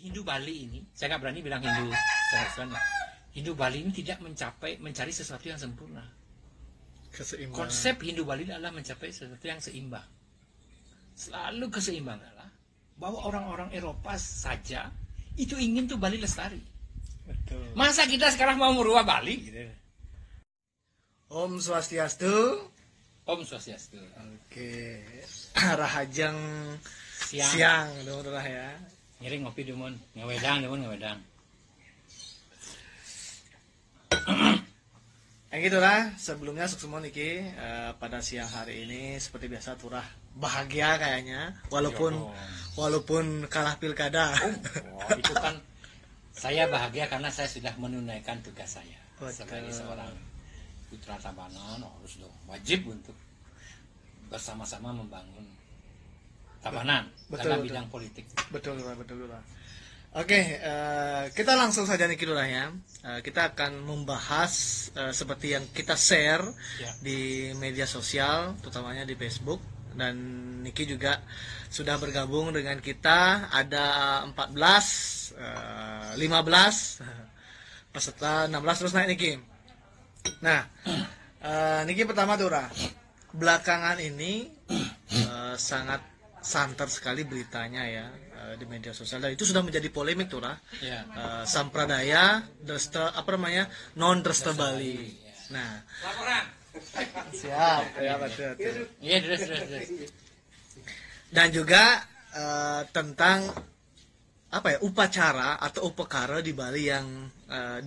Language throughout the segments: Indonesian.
Hindu Bali ini, saya nggak berani bilang Hindu secara Hindu Bali ini tidak mencari sesuatu yang sempurna. Konsep Hindu Bali adalah mencapai sesuatu yang seimbang. Selalu keseimbangan adalah bahwa orang-orang Eropa saja itu ingin tuh Bali lestari. Betul. Masa kita sekarang mau merubah Bali? Gitu. Om Swastiastu. Om Swastiastu. Oke. Rahajang siang dong ya. Ngiring ngopi demun, ngewedang. Gitulah sebelumnya Suksumon Niki pada siang hari ini seperti biasa turah bahagia kayaknya walaupun kalah pilkada. Itu kan saya bahagia karena saya sudah menunaikan tugas saya sebagai seorang putra Tabanan. Harus dong wajib untuk bersama-sama membangun Tabanan dalam bidang politik. Betul. Oke, kita langsung saja Niki dulu ya. Kita akan membahas seperti yang kita share di media sosial, terutamanya di Facebook. Dan Niki juga sudah bergabung dengan kita. Ada 14, 15 peserta, 16 terus naik Niki. Nah, Niki pertama tuh belakangan ini sangat santer sekali beritanya ya di media sosial, dan itu sudah menjadi polemik tuh Sampradaya non Dresta Bali. Nah, laporan siap ya betul. Iya, terus. Dan juga tentang upacara atau upakara di Bali yang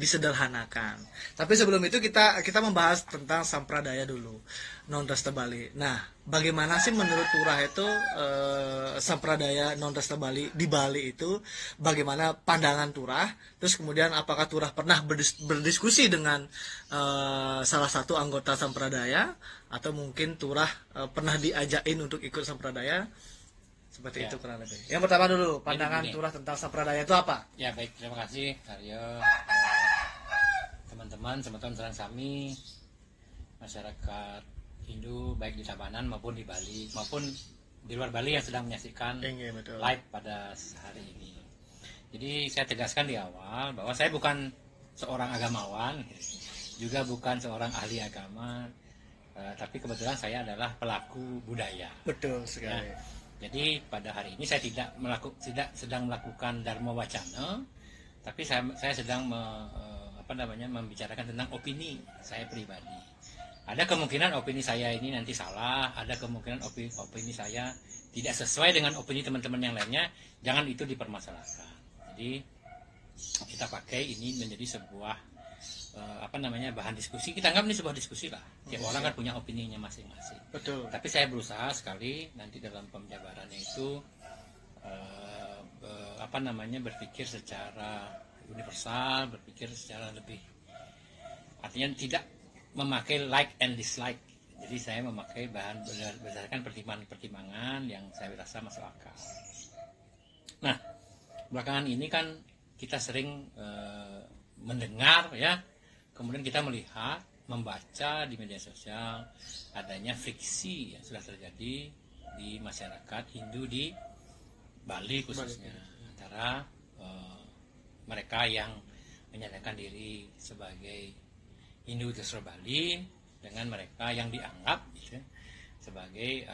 disederhanakan. Tapi sebelum itu kita membahas tentang Sampradaya dulu, non Dresta Bali. Nah, bagaimana sih menurut Turah itu Sampradaya non Dresta Bali di Bali itu, bagaimana pandangan Turah? Terus kemudian apakah Turah pernah berdiskusi dengan salah satu anggota Sampradaya, atau mungkin Turah pernah diajakin untuk ikut Sampradaya? Seperti itu kurang lebih. Yang pertama dulu, pandangan Turah tentang Sampradaya itu apa? Ya baik, terima kasih Aryo. Teman-teman serang Sami, masyarakat Hindu baik di Tabanan maupun di Bali maupun di luar Bali yang sedang menyaksikan live pada hari ini. Jadi saya tegaskan di awal bahwa saya bukan seorang agamawan, juga bukan seorang ahli agama, tapi kebetulan saya adalah pelaku budaya. Betul sekali. Jadi pada hari ini saya tidak sedang melakukan dharma wacana, tapi saya sedang membicarakan tentang opini saya pribadi. Ada kemungkinan opini saya ini nanti salah, ada kemungkinan opini saya tidak sesuai dengan opini teman-teman yang lainnya. Jangan itu dipermasalahkan. Jadi kita pakai ini menjadi sebuah bahan diskusi. Kita anggap ini sebuah diskusi lah. Tiap orang kan punya opininya masing-masing. Betul. Tapi saya berusaha sekali nanti dalam pemjabarannya itu berpikir secara universal, berpikir secara lebih, artinya tidak memakai like and dislike. Jadi saya memakai bahan berdasarkan pertimbangan-pertimbangan yang saya rasa masuk akal. Nah, belakangan ini kan kita sering mendengar ya, kemudian kita melihat, membaca di media sosial adanya friksi yang sudah terjadi di masyarakat Hindu di Bali khususnya, antara mereka yang menyatakan diri sebagai Hindu Dresta Bali dengan mereka yang dianggap sebagai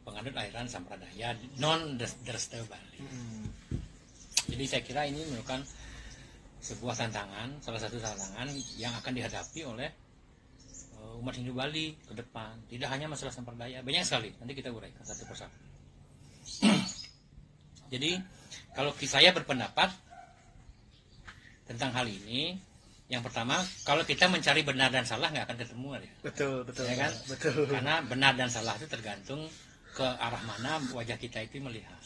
penganut aliran Sampradaya non Dresta Bali. Jadi saya kira ini merupakan sebuah tantangan, salah satu tantangan yang akan dihadapi oleh umat Hindu Bali ke depan. Tidak hanya masalah Sampradaya, banyak sekali. Nanti kita uraikan satu persatu. Jadi kalau saya berpendapat tentang hal ini, yang pertama, kalau kita mencari benar dan salah nggak akan ketemu ya. Betul. Ya kan? Betul. Karena benar dan salah itu tergantung ke arah mana wajah kita itu melihat.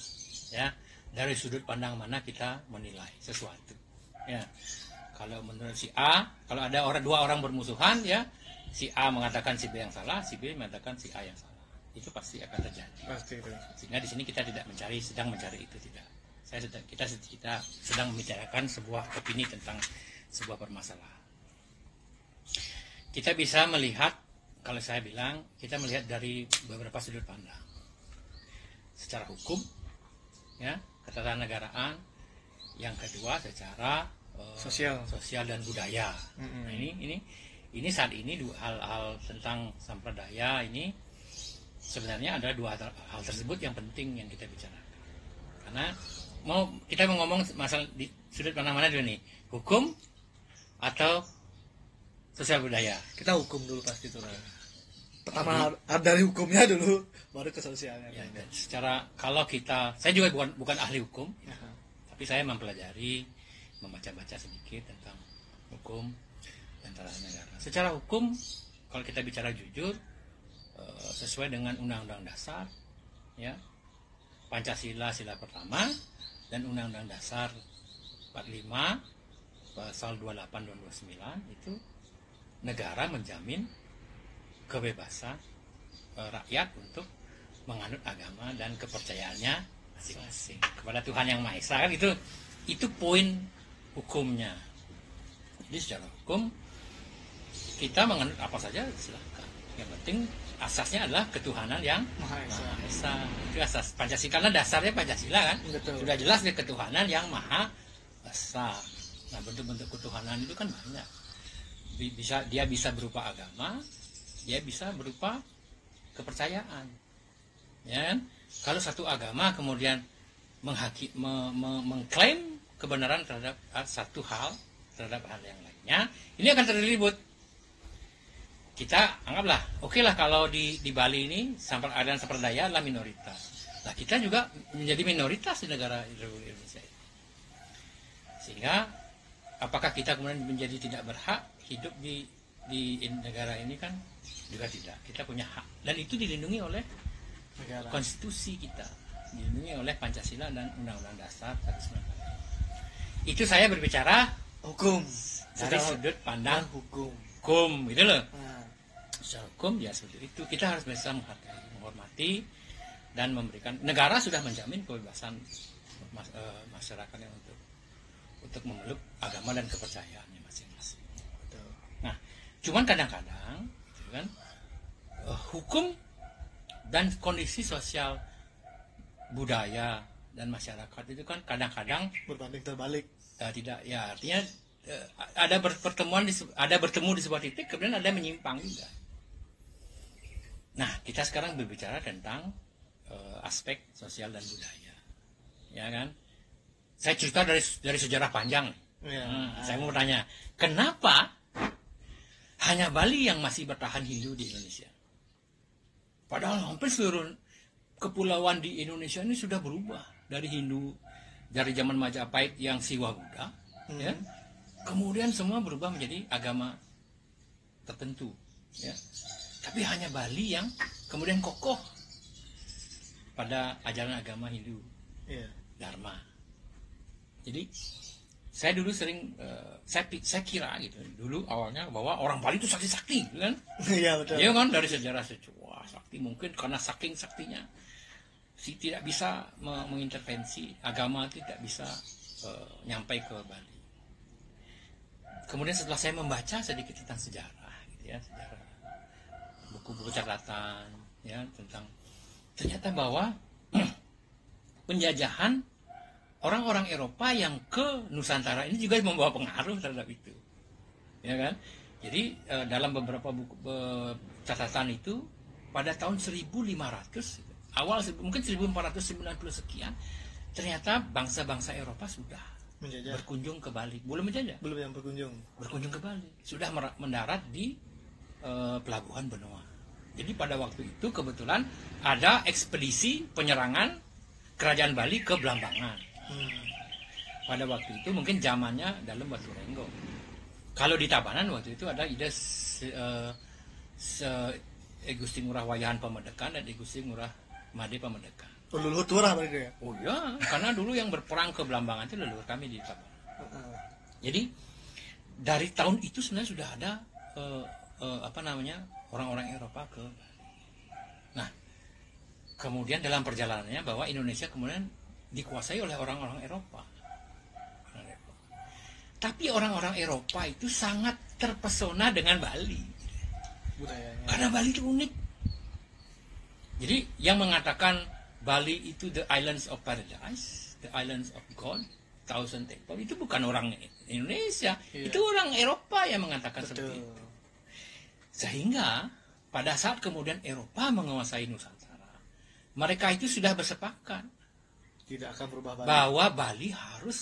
Ya, dari sudut pandang mana kita menilai sesuatu. Ya, kalau menurut si A, kalau ada dua orang bermusuhan ya, si A mengatakan si B yang salah, si B mengatakan si A yang salah. Itu pasti akan terjadi. Pasti itu. Sehingga di sini kita tidak sedang mencari itu, tidak. Kita sedang membicarakan sebuah opini tentang sebuah permasalahan. Kita bisa melihat, kalau saya bilang, kita melihat dari beberapa sudut pandang. Secara hukum, ya, ketatanegaraan, yang kedua secara sosial dan budaya. Nah, ini saat ini dua hal tentang sampradaya ini sebenarnya ada dua hal tersebut yang penting yang kita bicarakan. Karena kita mau ngomong masalah di sudut mana-mana dulu nih, hukum atau sosial budaya. Kita hukum dulu pasti tuh. Pertama dari hukumnya dulu, baru ke sosialnya. Ya, secara kalau saya juga bukan ahli hukum, tapi saya mempelajari, membaca-baca sedikit tentang hukum dan tata negara. Secara hukum, kalau kita bicara jujur, sesuai dengan Undang-Undang Dasar, ya, Pancasila sila pertama dan Undang-Undang Dasar 45 pasal 28 dan 29 itu negara menjamin kebebasan rakyat untuk menganut agama dan kepercayaannya masing-masing kepada Tuhan Yang Maha Esa, kan itu poin hukumnya. Jadi secara hukum kita menganut apa saja silakan. Yang penting asasnya adalah ketuhanan yang Maha Esa. Itu asas Pancasila, karena dasarnya Pancasila kan. Betul. Sudah jelas dia ketuhanan yang Maha Esa. Nah, bentuk-bentuk ketuhanan itu kan banyak. Dia bisa berupa agama, dia bisa berupa kepercayaan. Ya kan? Kalau satu agama kemudian mengklaim kebenaran terhadap satu hal, terhadap hal yang lainnya, ini akan terjadi ribut. Kita anggaplah, oke lah kalau di Bali ini adan sampradaya adalah minoritas. Nah, kita juga menjadi minoritas di negara Republik Indonesia ini. Sehingga apakah kita kemudian menjadi tidak berhak hidup di negara ini? Kan juga tidak. Kita punya hak dan itu dilindungi oleh negara. Konstitusi kita, dilindungi oleh Pancasila dan Undang-Undang Dasar 1945. Itu saya berbicara hukum dari sudut pandang hukum gitu loh. Secara hukum ya seperti itu. Kita harus bisa menghargai, menghormati dan memberikan. Negara sudah menjamin kebebasan masyarakatnya untuk memeluk agama dan kepercayaannya masing-masing. Nah, cuman kadang-kadang gitu kan, hukum dan kondisi sosial budaya dan masyarakat itu kan kadang-kadang berbanding terbalik. Tidak, ya artinya ada bertemu di sebuah titik, kemudian ada menyimpang juga. Nah, kita sekarang berbicara tentang aspek sosial dan budaya, ya kan? Saya cerita dari sejarah panjang. Ya. Saya mau bertanya, kenapa hanya Bali yang masih bertahan Hindu di Indonesia? Padahal hampir seluruh kepulauan di Indonesia ini sudah berubah dari Hindu, dari zaman Majapahit yang Siwa Buddha, ya. Kemudian semua berubah menjadi agama tertentu, ya. Tapi hanya Bali yang kemudian kokoh pada ajaran agama Hindu, Dharma. Jadi saya dulu sering saya kira gitu dulu awalnya bahwa orang Bali itu sakti-sakti, kan? Iya betul. Iya kan, dari sejarah wah sakti, mungkin karena saking saktinya tidak bisa mengintervensi agama, tidak bisa nyampai ke Bali. Kemudian setelah saya membaca sedikit tentang sejarah, gitu ya, sejarah buku-buku catatan, ya, tentang ternyata bahwa penjajahan orang-orang Eropa yang ke Nusantara ini juga membawa pengaruh terhadap itu, ya kan? Jadi dalam beberapa buku catatan itu pada tahun 1500 awal mungkin 1490 sekian, ternyata bangsa-bangsa Eropa sudah berkunjung ke Bali. Belum menjajah, belum yang berkunjung ke Bali, sudah mendarat di pelabuhan Benoa. Jadi pada waktu itu kebetulan ada ekspedisi penyerangan kerajaan Bali ke Blambangan. Pada waktu itu mungkin zamannya dalam Batu Renggo. Kalau di Tabanan waktu itu ada ide Gusti Ngurah Wayahan Pamedekan dan Gusti Ngurah Made Pamedekan. Leluhur Turah berarti ya? Oh ya, karena dulu yang berperang ke Blambangan itu leluhur kami di Tabanan. Jadi dari tahun itu sebenarnya sudah ada orang-orang Eropa ke Bali. Nah, kemudian dalam perjalanannya bahwa Indonesia kemudian dikuasai oleh orang-orang Eropa. Tapi orang-orang Eropa itu sangat terpesona dengan Bali. Budayanya. Karena Bali itu unik. Jadi yang mengatakan Bali itu the islands of paradise, the islands of God, thousand temple itu bukan orang Indonesia, Iya. itu orang Eropa yang mengatakan Betul. seperti itu. Sehingga pada saat kemudian Eropa menguasai Nusantara, mereka itu sudah bersepakat Tidak akan berubah Bali. bahwa Bali harus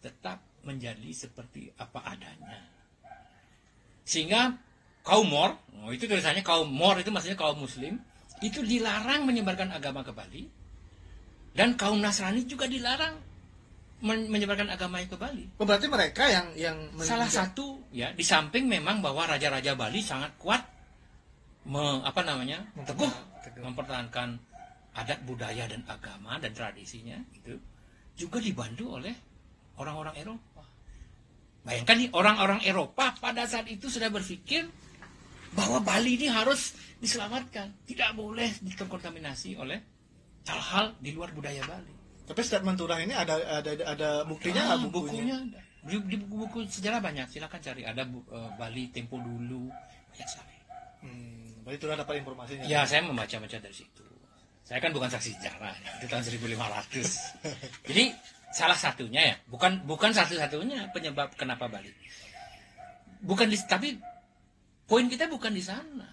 tetap menjadi seperti apa adanya. Sehingga kaum Mor, itu tulisannya kaum Mor itu maksudnya kaum Muslim, itu dilarang menyebarkan agama ke Bali, dan kaum Nasrani juga dilarang menyebarkan agamanya ke Bali. Oh, berarti mereka yang Salah satu ya, di samping memang bahwa raja-raja Bali sangat kuat teguh mempertahankan adat budaya dan agama dan tradisinya itu, juga dibantu oleh orang-orang Eropa. Bayangkan nih, orang-orang Eropa pada saat itu sudah berpikir bahwa Bali ini harus diselamatkan, tidak boleh terkontaminasi oleh hal-hal di luar budaya Bali. Tapi statement Turah ini ada buktinya nggak bukunya? Bukunya di buku-buku sejarah banyak, silakan cari. Ada Bali tempo dulu, banyak sekali. Berarti Turah dapat informasinya. Ya, saya membaca-baca dari situ. Saya kan bukan saksi sejarah, itu tahun 1500. Jadi salah satunya ya, bukan satu-satunya penyebab kenapa Bali. Tapi poin kita bukan di sana.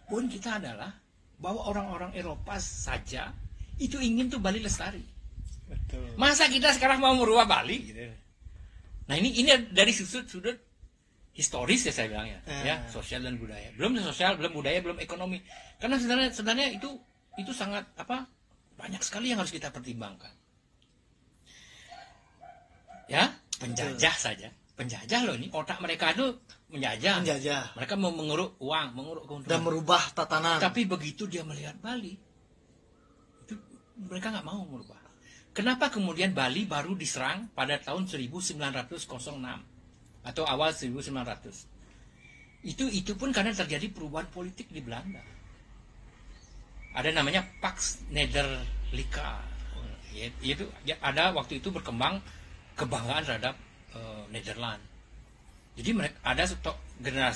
Poin kita adalah bahwa orang-orang Eropa saja itu ingin tuh Bali lestari. Betul. Masa kita sekarang mau merubah Bali gitu. Nah, ini dari sudut historis ya saya bilang ya, sosial dan budaya. Belum sosial, belum budaya, belum ekonomi. Karena sebenarnya itu sangat banyak sekali yang harus kita pertimbangkan. Ya, penjajah saja. Penjajah loh, ini otak mereka itu menjajah. Mereka mau menguruk uang, menguruk keuntungan Dan merubah tatanan. Tapi begitu dia melihat Bali, itu mereka nggak mau merubah. Kenapa kemudian Bali baru diserang pada tahun 1906 atau awal 1900? Itu pun karena terjadi perubahan politik di Belanda. Ada namanya Pax Nederlika. Yaitu ada waktu itu berkembang kebanggaan terhadap Nederland. Jadi mereka ada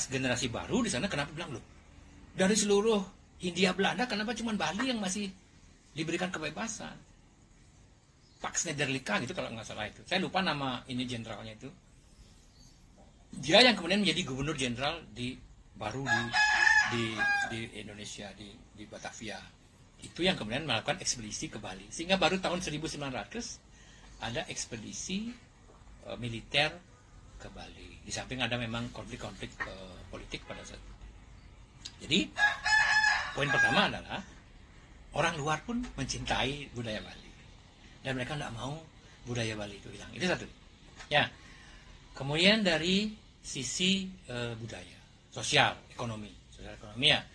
generasi baru di sana. Kenapa bilang loh, dari seluruh Hindia Belanda kenapa cuma Bali yang masih diberikan kebebasan? Pax Nederlika gitu kalau nggak salah itu. Saya lupa nama ini jenderalnya itu. Dia yang kemudian menjadi gubernur jenderal di Indonesia, di Batavia. Itu yang kemudian melakukan ekspedisi ke Bali. Sehingga baru tahun 1900 ada ekspedisi militer ke Bali. Di samping ada memang konflik-konflik politik pada saat itu. Jadi poin pertama adalah orang luar pun mencintai budaya Bali. Dan mereka tidak mau budaya Bali itu hilang. Itu satu. Ya. Kemudian dari sisi budaya, sosial ekonomi ya.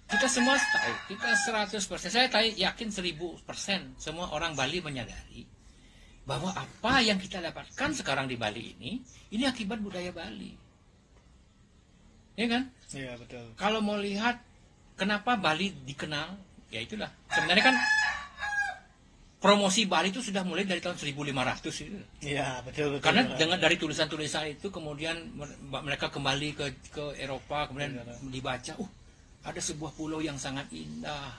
Kita semua tahu, kita 100%, saya yakin 1000% semua orang Bali menyadari bahwa apa yang kita dapatkan sekarang di Bali ini akibat budaya Bali. Ya kan? Iya, betul. Kalau mau lihat kenapa Bali dikenal, ya itulah. Sebenarnya kan promosi Bali itu sudah mulai dari tahun 1500 itu. Iya, betul. Karena dari tulisan-tulisan itu kemudian mereka kembali ke Eropa, kemudian dibaca, ada sebuah pulau yang sangat indah,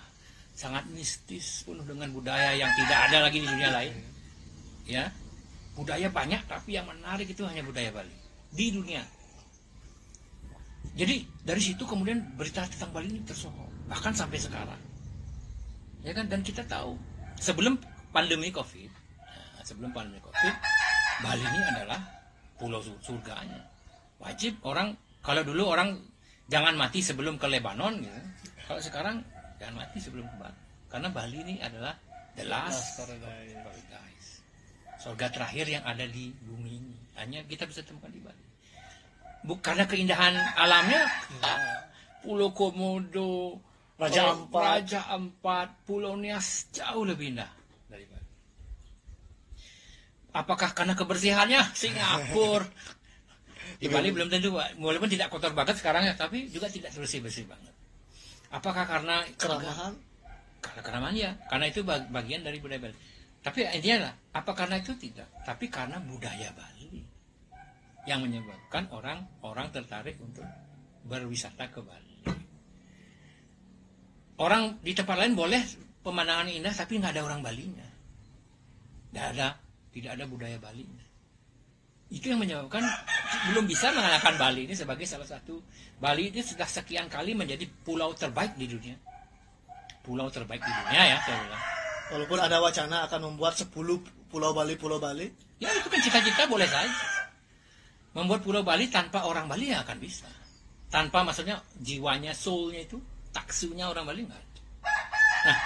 sangat mistis, penuh dengan budaya yang tidak ada lagi di dunia lain. Ya, budaya banyak, tapi yang menarik itu hanya budaya Bali di dunia. Jadi dari situ kemudian berita tentang Bali ini tersohor, bahkan sampai sekarang. Ya kan, dan kita tahu sebelum pandemi COVID, Bali ini adalah pulau surganya. Wajib orang, kalau dulu orang jangan mati sebelum ke Lebanon gitu. Kalau sekarang jangan mati sebelum ke Bali. Karena Bali ini adalah the last paradise. Surga terakhir yang ada di bumi ini. Hanya kita bisa temukan di Bali. Karena keindahan alamnya, Pulau Komodo, Raja Ampat, Pulau Nias jauh lebih indah dari Bali. Apakah karena kebersihannya? Singapura. Di Bali belum tentu, walaupun tidak kotor banget sekarang ya, tapi juga tidak bersih-bersih banget. Apakah karena keramahan? Karena keramahan ya, karena itu bagian dari budaya Bali. Tapi intinya lah, apa karena itu tidak? Tapi karena budaya Bali yang menyebabkan orang tertarik untuk berwisata ke Bali. Orang di tempat lain boleh pemandangan indah, tapi nggak ada orang Balinya. Nggak ada tidak ada budaya Bali. Itu yang menyebabkan belum bisa mengalahkan Bali ini sebagai salah satu. Bali ini sudah sekian kali menjadi pulau terbaik di dunia. Pulau terbaik di dunia ya, saya bilang. Walaupun ada wacana akan membuat 10 pulau Bali. Ya itu kan cita-cita boleh saja. Membuat pulau Bali tanpa orang Bali ya akan bisa. Tanpa maksudnya jiwanya, soulnya itu, taksunya orang Bali nggak ada. Nah,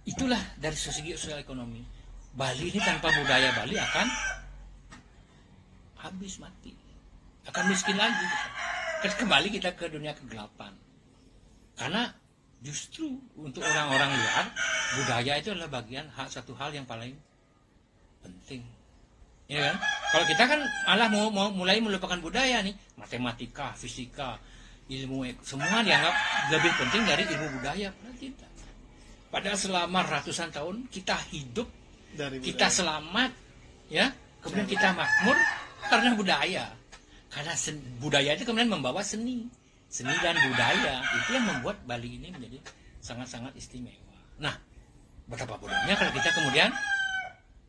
itulah dari segi sosial ekonomi. Bali ini tanpa budaya Bali akan habis mati, akan miskin lagi. Kembali kita ke dunia kegelapan. Karena justru untuk orang-orang luar, budaya itu adalah bagian satu hal yang paling penting. Ya kan? Kalau kita kan malah mau mulai melupakan budaya nih, matematika, fisika, ilmu semua dianggap lebih penting dari ilmu budaya. Padahal tidak. Padahal selama ratusan tahun kita hidup, kita selamat, ya. Kemudian kita makmur karena budaya. Karena budaya itu kemudian membawa seni dan budaya. Itu yang membuat Bali ini menjadi sangat-sangat istimewa. Nah, betapa bodohnya kalau kita kemudian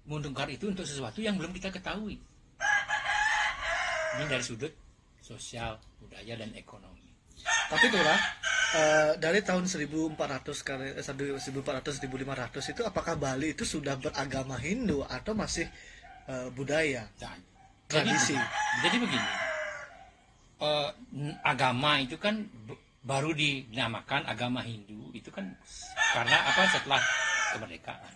menukar itu untuk sesuatu yang belum kita ketahui. Ini dari sudut sosial, budaya, dan ekonomi. Tapi Turah, dari tahun 1400-1500 itu apakah Bali itu sudah beragama Hindu atau masih budaya? Nah, tradisi. Jadi begini, agama itu kan baru dinamakan agama Hindu itu kan karena apa setelah kemerdekaan.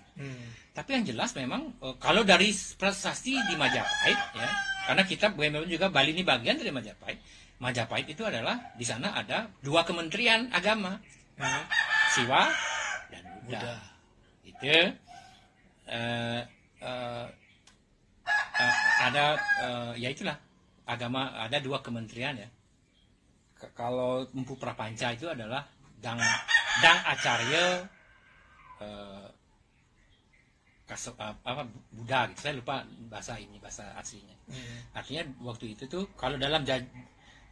Tapi yang jelas memang kalau dari prasasti di Majapahit ya, karena kita memang juga Bali ini bagian dari Majapahit. Majapahit itu adalah di sana ada 2 kementerian agama, Siwa dan Buddha. Itu ada ya itulah agama, ada 2 kementerian ya. Kalau Empu Prapanca itu adalah Dang Acarya Buddha gitu. Saya lupa bahasa aslinya. Artinya waktu itu tuh kalau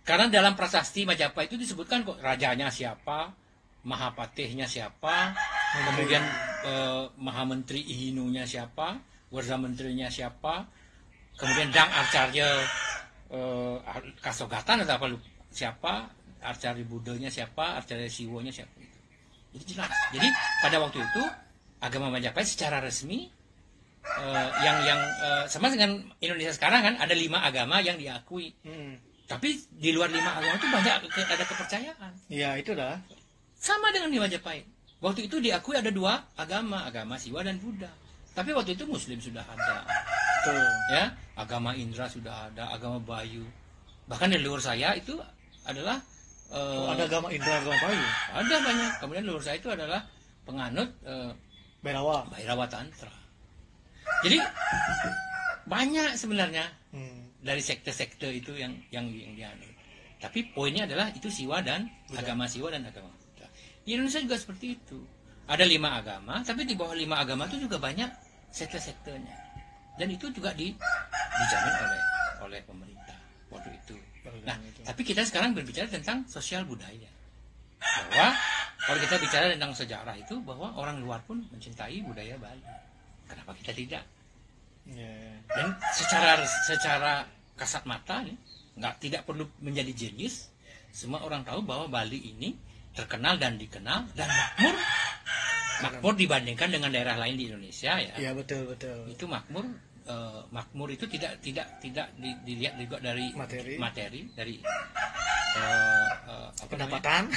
karena dalam prasasti Majapahit itu disebutkan kok rajanya siapa, Mahapatihnya siapa, kemudian Mahamentri Ihinunya siapa, Warza Menterinya siapa, kemudian Dang Acarya Kasogatan atau apa siapa, Acarya Buddhanya siapa, Acarya Siwonya siapa gitu. Itu jelas. Jadi pada waktu itu agama Majapahit secara resmi yang sama dengan Indonesia sekarang kan ada 5 agama yang diakui. Tapi di luar 5 agama itu banyak ada kepercayaan. Iya, itu dah. Sama dengan di Majapahit. Waktu itu diakui ada 2 agama Siwa dan Buddha. Tapi waktu itu Muslim sudah ada. Betul. Ya, agama Indra sudah ada, agama Bayu. Bahkan di luar saya itu adalah ada agama Indra, agama Bayu. Ada banyak. Kemudian luar saya itu adalah penganut Bhairawa Tantra. Jadi banyak sebenarnya dari sekte-sekte itu yang dianut. Tapi poinnya adalah itu Siwa dan Buddha. Agama Siwa dan agama Buddha. Di Indonesia juga seperti itu. Ada 5 agama, tapi di bawah 5 agama itu juga banyak sekte-sektenya. Dan itu juga dijamin oleh pemerintah waktu itu. Nah, tapi kita sekarang berbicara tentang sosial budaya. Bahwa kalau kita bicara tentang sejarah itu bahwa orang luar pun mencintai budaya Bali. Kenapa kita tidak? Dan secara kasat mata nih, tidak perlu menjadi jenius, semua orang tahu bahwa Bali ini terkenal dan dikenal dan makmur dibandingkan dengan daerah lain di Indonesia ya. Iya, betul. Itu makmur itu tidak dilihat juga dari materi dari pendapatan,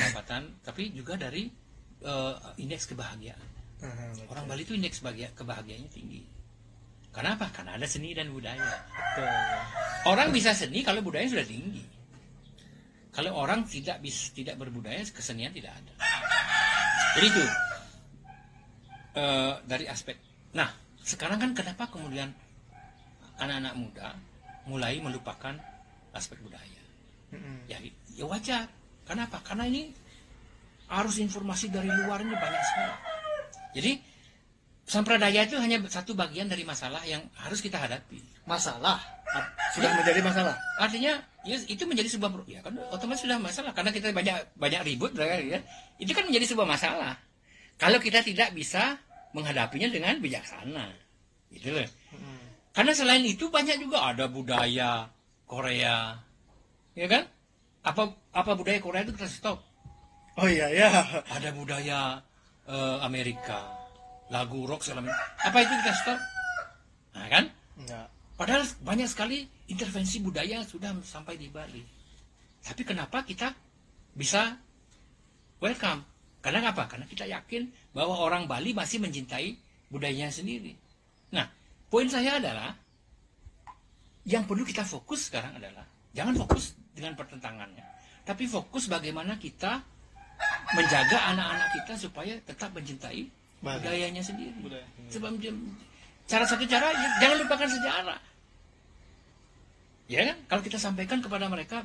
tapi juga dari indeks kebahagiaan. Orang Bali itu indeks kebahagiaannya tinggi. Kenapa? Karena ada seni dan budaya. Betul. Orang bisa seni kalau budayanya sudah tinggi. Kalau orang tidak berbudaya, kesenian tidak ada. Jadi itu dari aspek. Nah, sekarang kan kenapa kemudian anak-anak muda mulai melupakan aspek budaya? Ya wajar. Kenapa? Karena ini arus informasi dari luar ini banyak sekali. Jadi sampradaya itu hanya satu bagian dari masalah yang harus kita hadapi. Masalah sudah menjadi masalah. Artinya ya, itu menjadi sebuah ya kan otomatis sudah masalah karena kita banyak ribut ya. Itu kan menjadi sebuah masalah. Kalau kita tidak bisa menghadapinya dengan bijaksana. Gitu loh. Karena selain itu banyak juga ada budaya Korea, ya kan? Apa budaya Korea itu kita stop. Oh iya ya. Ada budaya Amerika, lagu rock segala macam. Apa itu kita stop? Nah, kan? Enggak. Padahal banyak sekali intervensi budaya sudah sampai di Bali. Tapi kenapa kita bisa welcome? Karena apa? Karena kita yakin bahwa orang Bali masih mencintai budayanya sendiri. Nah, poin saya adalah yang perlu kita fokus sekarang adalah jangan fokus dengan pertentangannya, tapi fokus bagaimana kita menjaga anak-anak kita supaya tetap mencintai budayanya sendiri. Sebab cara satu cara jangan lupakan sejarah. Ya kan? Kalau kita sampaikan kepada mereka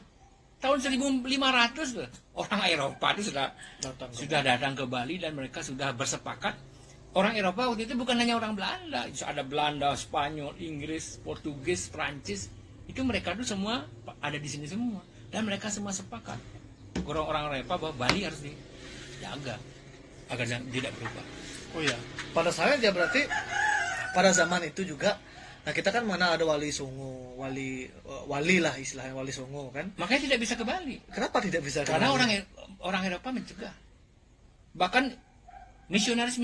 tahun 1500 loh, orang Eropa itu sudah datang ke Bali dan mereka sudah bersepakat. Orang Eropa waktu itu bukan hanya orang Belanda, ada Belanda, Spanyol, Inggris, Portugis, Prancis. Itu mereka itu semua ada di sini semua dan mereka semua sepakat. Orang-orang Eropa bahwa Bali harus dijaga agar tidak berubah. Oh iya. Pada saya dia berarti pada zaman itu juga. Nah kita kan mana ada wali Songo, wali lah istilahnya wali Songo kan. Makanya tidak bisa ke Bali. Kenapa tidak bisa? Karena orang Eropa mencegah. Bahkan misionaris,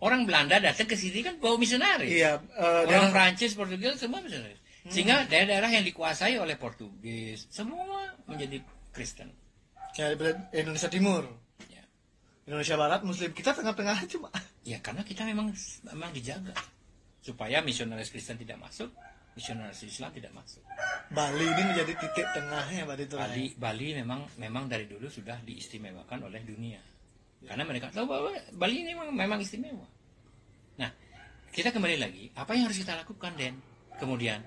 orang Belanda datang ke sini kan bawa misionaris. Iya. Orang Prancis, Portugis semua misionaris. Sehingga daerah-daerah yang dikuasai oleh Portugis semua menjadi Kristen. Kayak Indonesia Timur. Ya. Indonesia Barat Muslim, kita tengah-tengah cuma. Ya karena kita memang dijaga supaya misionaris Kristen tidak masuk, misionaris Islam tidak masuk. Bali ini menjadi titik tengahnya Bali memang dari dulu sudah diistimewakan oleh dunia. Karena mereka tahu bahwa Bali ini memang istimewa. Nah, kita kembali lagi, apa yang harus kita lakukan, Den? Kemudian,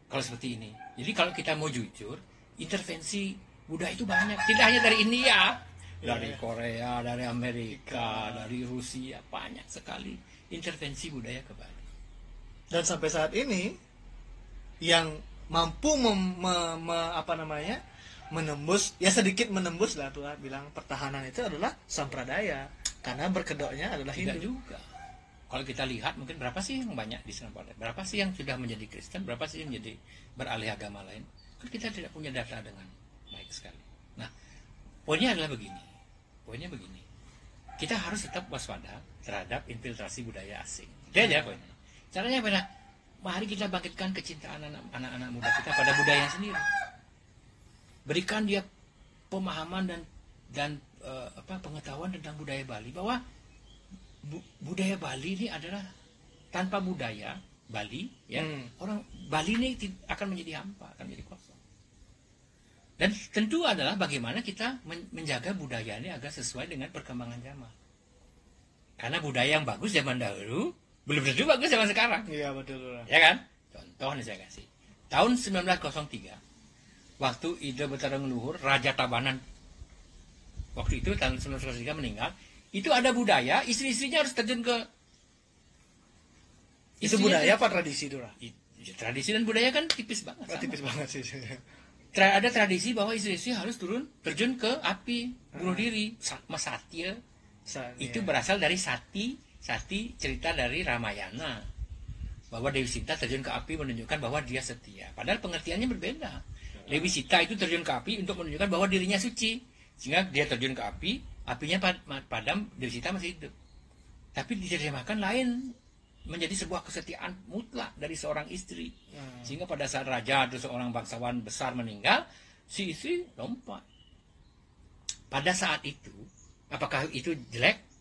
kalau seperti ini. Jadi kalau kita mau jujur, intervensi budaya itu banyak. Tidak hanya dari India, dari Korea, dari Amerika, dari Rusia, banyak sekali intervensi budaya ke Bali. Dan sampai saat ini yang mampu menembus, ya sedikit menembus lah tuh bilang pertahanan itu adalah Sampradaya, karena berkedoknya adalah Tidak Hindu juga. Kalau kita lihat mungkin berapa sih yang banyak di Sampradaya, berapa sih yang sudah menjadi Kristen, berapa sih yang menjadi beralih agama lain, kan kita tidak punya data dengan baik sekali. Nah, poinnya begini, kita harus tetap waspada terhadap infiltrasi budaya asing. Itu aja poinnya. Caranya apa? Mari kita bangkitkan kecintaan anak-anak muda kita pada budaya sendiri. Berikan dia pemahaman dan pengetahuan tentang budaya Bali, bahwa budaya Bali ini adalah tanpa budaya Bali, ya orang Bali ini akan menjadi hampa, akan menjadi kosong. Dan tentu adalah bagaimana kita menjaga budaya ini agar sesuai dengan perkembangan zaman. Karena budaya yang bagus zaman dahulu belum tentu bagus zaman sekarang. Iya betul. Ya kan? Contoh nih saya kasih. Tahun 1903, waktu Ida Batarang Luhur, Raja Tabanan, waktu itu tahun 1903 meninggal, itu ada budaya istri-istrinya harus terjun ke. Itu budaya apa tradisi dulu? Tradisi dan budaya kan tipis banget. Tipis banget sih. Ada tradisi bahwa istri-istri harus terjun ke api, bunuh diri, Satya. Itu berasal dari Sati cerita dari Ramayana, bahwa Dewi Sita terjun ke api menunjukkan bahwa dia setia. Padahal pengertiannya berbeda. Dewi Sita itu terjun ke api untuk menunjukkan bahwa dirinya suci, sehingga dia terjun ke api, apinya padam, Dewi Sita masih hidup. Tapi diterjemahkan lain, menjadi sebuah kesetiaan mutlak dari seorang istri, sehingga pada saat raja atau seorang bangsawan besar meninggal, si istri lompat. Pada saat itu, apakah itu jelek?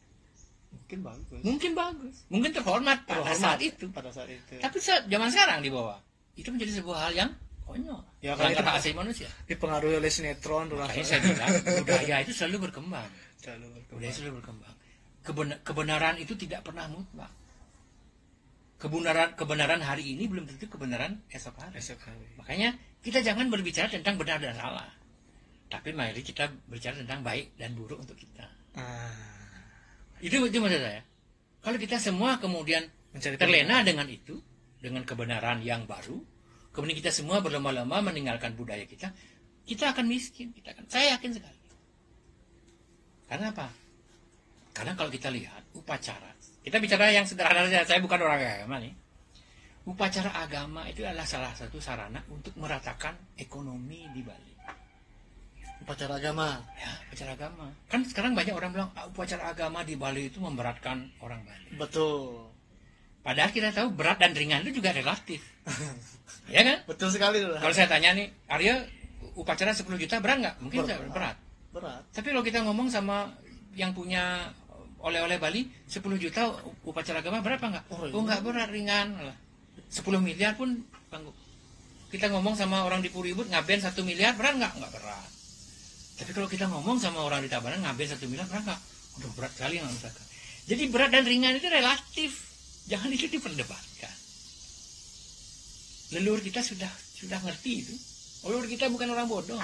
Mungkin bagus, mungkin terhormat pada saat itu. Tapi zaman sekarang di bawah itu menjadi sebuah hal yang konyol, ya, melanggar hak asasi manusia. Dipengaruhi oleh sinetron. Makanya saya bilang budaya itu selalu berkembang. Budaya selalu berkembang. Kebenaran itu tidak pernah mutlak. Kebenaran hari ini belum tentu kebenaran esok hari. Makanya kita jangan berbicara tentang benar dan salah, tapi mari kita bicara tentang baik dan buruk untuk kita. Itu maksud saya. Kalau kita semua kemudian terlena dengan itu, dengan kebenaran yang baru, kemudian kita semua berlomba-lomba meninggalkan budaya kita akan miskin. Saya yakin sekali. Karena apa? Karena kalau kita lihat upacara kita bicara yang sederhana saja. Saya bukan orang agama nih. Upacara agama itu adalah salah satu sarana untuk meratakan ekonomi di Bali. Upacara agama. Ya, upacara agama. Kan sekarang banyak orang bilang upacara agama di Bali itu memberatkan orang Bali. Betul. Padahal kita tahu berat dan ringan itu juga relatif. Ya kan? Betul sekali loh. Kalau saya tanya nih, Arya upacara 10 juta berat nggak? Mungkin berat. Berat. Tapi kalau kita ngomong sama yang punya oleh-oleh Bali, 10 juta upacara agama berapa nggak? Oh nggak berat, ringan. 10 miliar pun sanggup. Kita ngomong sama orang di Puribut ngaben 1 miliar berat nggak? Nggak berat. Tapi kalau kita ngomong sama orang di Tabanan ngaben 1 miliar berat nggak? Udah berat sekali nggak misalkan. Jadi berat dan ringan itu relatif. Jangan itu diperdebatkan. Leluhur kita sudah ngerti itu. Leluhur kita bukan orang bodoh.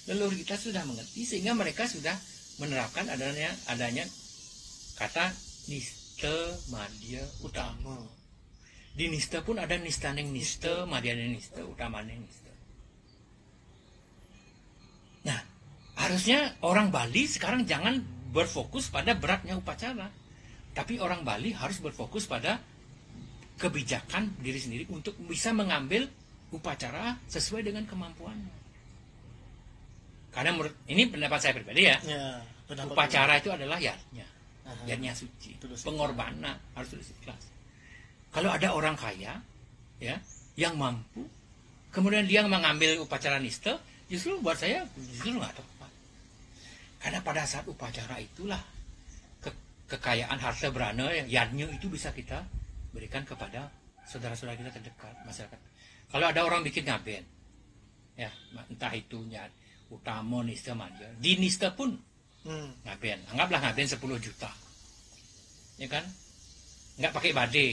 Leluhur kita sudah mengerti sehingga mereka sudah menerapkan adanya kata niste madya utama. Di niste pun ada nistaneng niste, madyaneng niste, utamaneng niste. Nah, harusnya orang Bali sekarang jangan berfokus pada beratnya upacara. Tapi orang Bali harus berfokus pada kebijakan diri sendiri untuk bisa mengambil upacara sesuai dengan kemampuannya. Karena menurut ini pendapat saya pribadi ya. Upacara itu adalah yatnya. Yatnya suci. Pengorbanan harus tulus ikhlas. Kalau ada orang kaya ya yang mampu kemudian dia mengambil upacara niste, justru buat saya justru nggak tepat. Karena pada saat upacara itulah kekayaan harta berana yang yadnya itu bisa kita berikan kepada saudara-saudara kita terdekat masyarakat. Kalau ada orang bikin ngaben, ya entah itu nyat utama niste madya, di niste pun ngaben, anggaplah ngaben 10 juta, ya kan? Nggak pakai bade,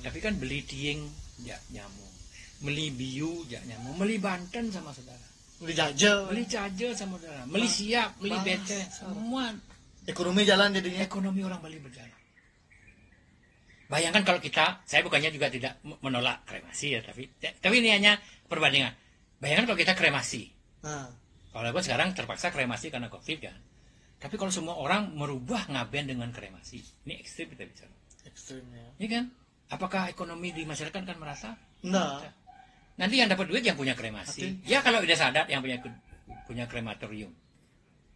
tapi kan beli tieng ya nyamuk, beli biu ya nyamuk, beli banten sama saudara, beli jaja sama saudara, beli siap, beli becek, semua. Ekonomi jalan jadinya. Ekonomi orang Bali berjalan. Bayangkan kalau kita, saya bukannya juga tidak menolak kremasi ya, tapi ini hanya perbandingan. Bayangkan kalau kita kremasi. Walaupun sekarang terpaksa kremasi karena COVID kan. Tapi kalau semua orang merubah ngaben dengan kremasi, ini ekstrim kita bicara. Ekstrim ya. Iya kan? Apakah ekonomi di masyarakat kan merasa? Enggak. Nanti yang dapat duit yang punya kremasi. Ya kalau udah sadar yang punya krematorium.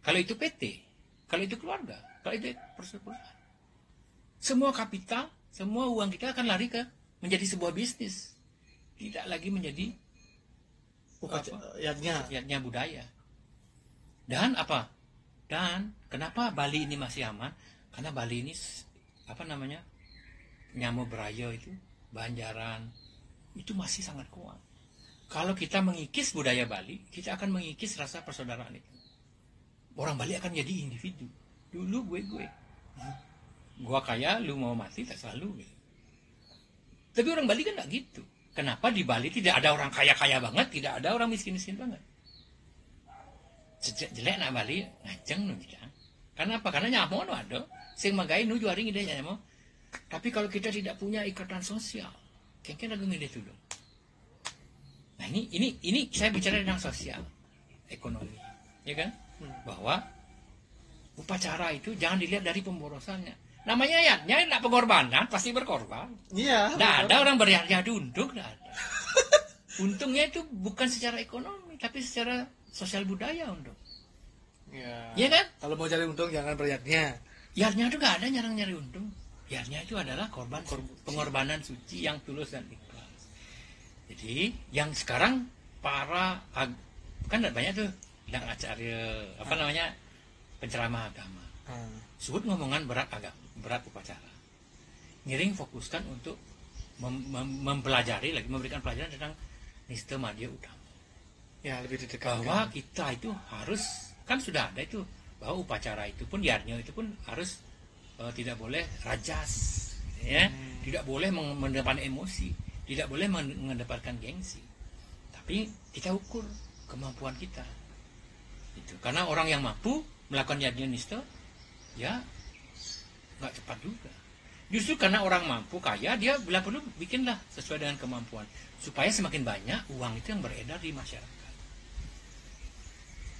Kalau itu PT, kalau itu keluarga, kalau itu perusahaan. Semua kapital, semua uang kita akan lari ke menjadi sebuah bisnis. Tidak lagi menjadi yatnya budaya. Dan apa? Dan kenapa Bali ini masih aman? Karena Bali ini Nyamo Beraya itu, Banjaran itu masih sangat kuat. Kalau kita mengikis budaya Bali, kita akan mengikis rasa persaudaraan itu. Orang Bali akan jadi individu. Dulu gue. Gua kaya, lu mau mati, tak selalu. Gitu. Tapi orang Bali kan nggak gitu. Kenapa di Bali tidak ada orang kaya-kaya banget, tidak ada orang miskin-miskin banget? Sejak jelek nak Bali, ngajeng nu kita. Karena apa? Karena nyamo nu ada. Sing magai nu juari ngide nyamo. Tapi kalau kita tidak punya ikatan sosial, kengken lagu ngide dulu. Nah ini saya bicara tentang sosial, ekonomi, ya kan? Bahwa upacara itu jangan dilihat dari pemborosannya. Namanya yatnya tidak pengorbanan, pasti berkorban. Iya. Tidak ada orang beriak-iak dunduk, tidak ada. Untungnya itu bukan secara ekonomi, tapi secara sosial budaya untung. Iya kan? Kalau mau cari untung jangan beriaknya. Yatnya itu nggak ada nyari untung. Yatnya itu adalah pengorbanan suci yang tulus dan ikhlas. Jadi yang sekarang kan ada banyak tuh yang acarya penceramah agama. Sebut ngomongan berat upacara. Ngiring fokuskan untuk mempelajari lagi, memberikan pelajaran tentang niste madya utama. Ya, lebih ditekankan. Bahwa kita itu harus, kan sudah ada itu, bahwa upacara itu pun yatnya itu pun harus tidak boleh rajas, ya, tidak boleh mengedepankan emosi, tidak boleh mengedepankan gengsi. Tapi kita ukur kemampuan kita. Itu karena orang yang mampu melakukan yatnya niste, ya nggak cepat juga. Justru karena orang mampu kaya, dia bila perlu bikinlah sesuai dengan kemampuan supaya semakin banyak uang itu yang beredar di masyarakat.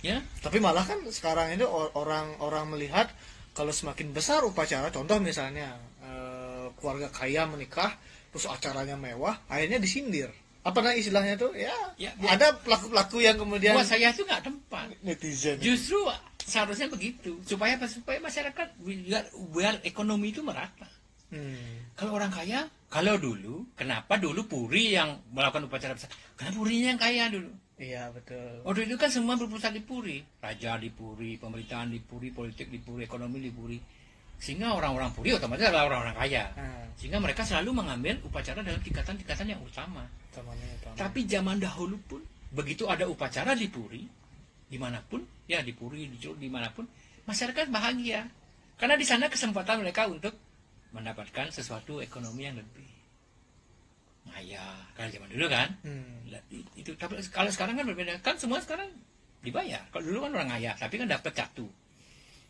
Ya, tapi malah kan sekarang ini orang melihat kalau semakin besar upacara, contoh misalnya keluarga kaya menikah, terus acaranya mewah, akhirnya disindir. Apa nah istilahnya tuh? Ya, ada pelaku-pelaku yang kemudian buat saya itu nggak tempat. Netizen. Justru seharusnya begitu. Supaya apa? Supaya masyarakat biar ekonomi itu merata. Kalau orang kaya, kalau dulu, kenapa dulu Puri yang melakukan upacara besar? Karena Purinya yang kaya dulu. Iya betul. Waktu itu kan semua berpusat di Puri, raja di Puri, pemerintahan di Puri, politik di Puri, ekonomi di Puri. Sehingga orang-orang Puri otomatis adalah orang-orang kaya. Sehingga mereka selalu mengambil upacara dalam tingkatan-tingkatan yang utama. Tapi zaman dahulu pun, begitu ada upacara di Puri, dimanapun, ya di Puri, di Curug, dimanapun, masyarakat bahagia. Karena di sana kesempatan mereka untuk mendapatkan sesuatu ekonomi yang lebih maya. Kalau zaman dulu kan, itu. Tapi kalau sekarang kan berbeda. Kan semua sekarang dibayar. Kalau dulu kan orang ngaya, tapi kan dapat catu.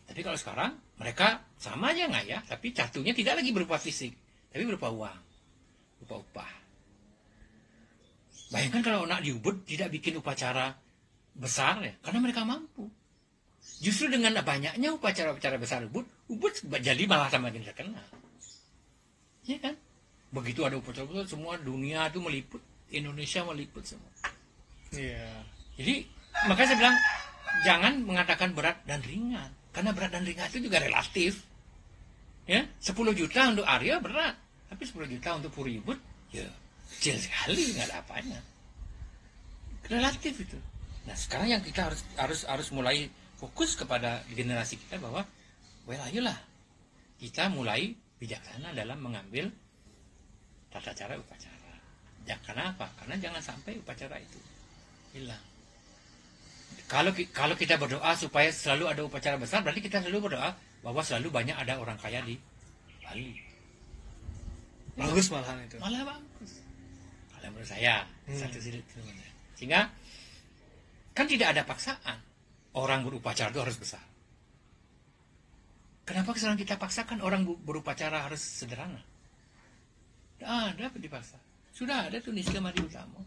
Tapi kalau sekarang mereka sama aja ngaya, tapi catunya tidak lagi berupa fisik, tapi berupa uang, berupa upah. Bayangkan kalau nak di Ubud tidak bikin upacara besar ya, karena mereka mampu. Justru dengan banyaknya upacara-upacara besar Ubud jadi malah semakin terkenal. Ya kan? Begitu ada upacara besar, semua dunia itu meliput, Indonesia meliput semua. Iya. Jadi makanya saya bilang jangan mengatakan berat dan ringan, karena berat dan ringan itu juga relatif. Ya, 10 juta untuk Arya berat, tapi 10 juta untuk Puri Ubud, ya kecil sekali, nggak ada apanya. Relatif itu. Nah sekarang yang kita harus mulai fokus kepada generasi kita bahwa, well ayolah kita mulai bijaksana dalam mengambil tata cara upacara. Ya, karena apa? Karena jangan sampai upacara itu hilang. Kalau kita berdoa supaya selalu ada upacara besar, berarti kita selalu berdoa bahwa selalu banyak ada orang kaya di Bali. Bagus malahan itu. Malah bagus. Kalau menurut saya satu sisi sehingga kan tidak ada paksaan orang berupacara itu harus besar. Kenapa sekarang kita paksakan orang berupacara harus sederhana? Ada apa dipaksa? Sudah ada tuh Niska Madi Utama.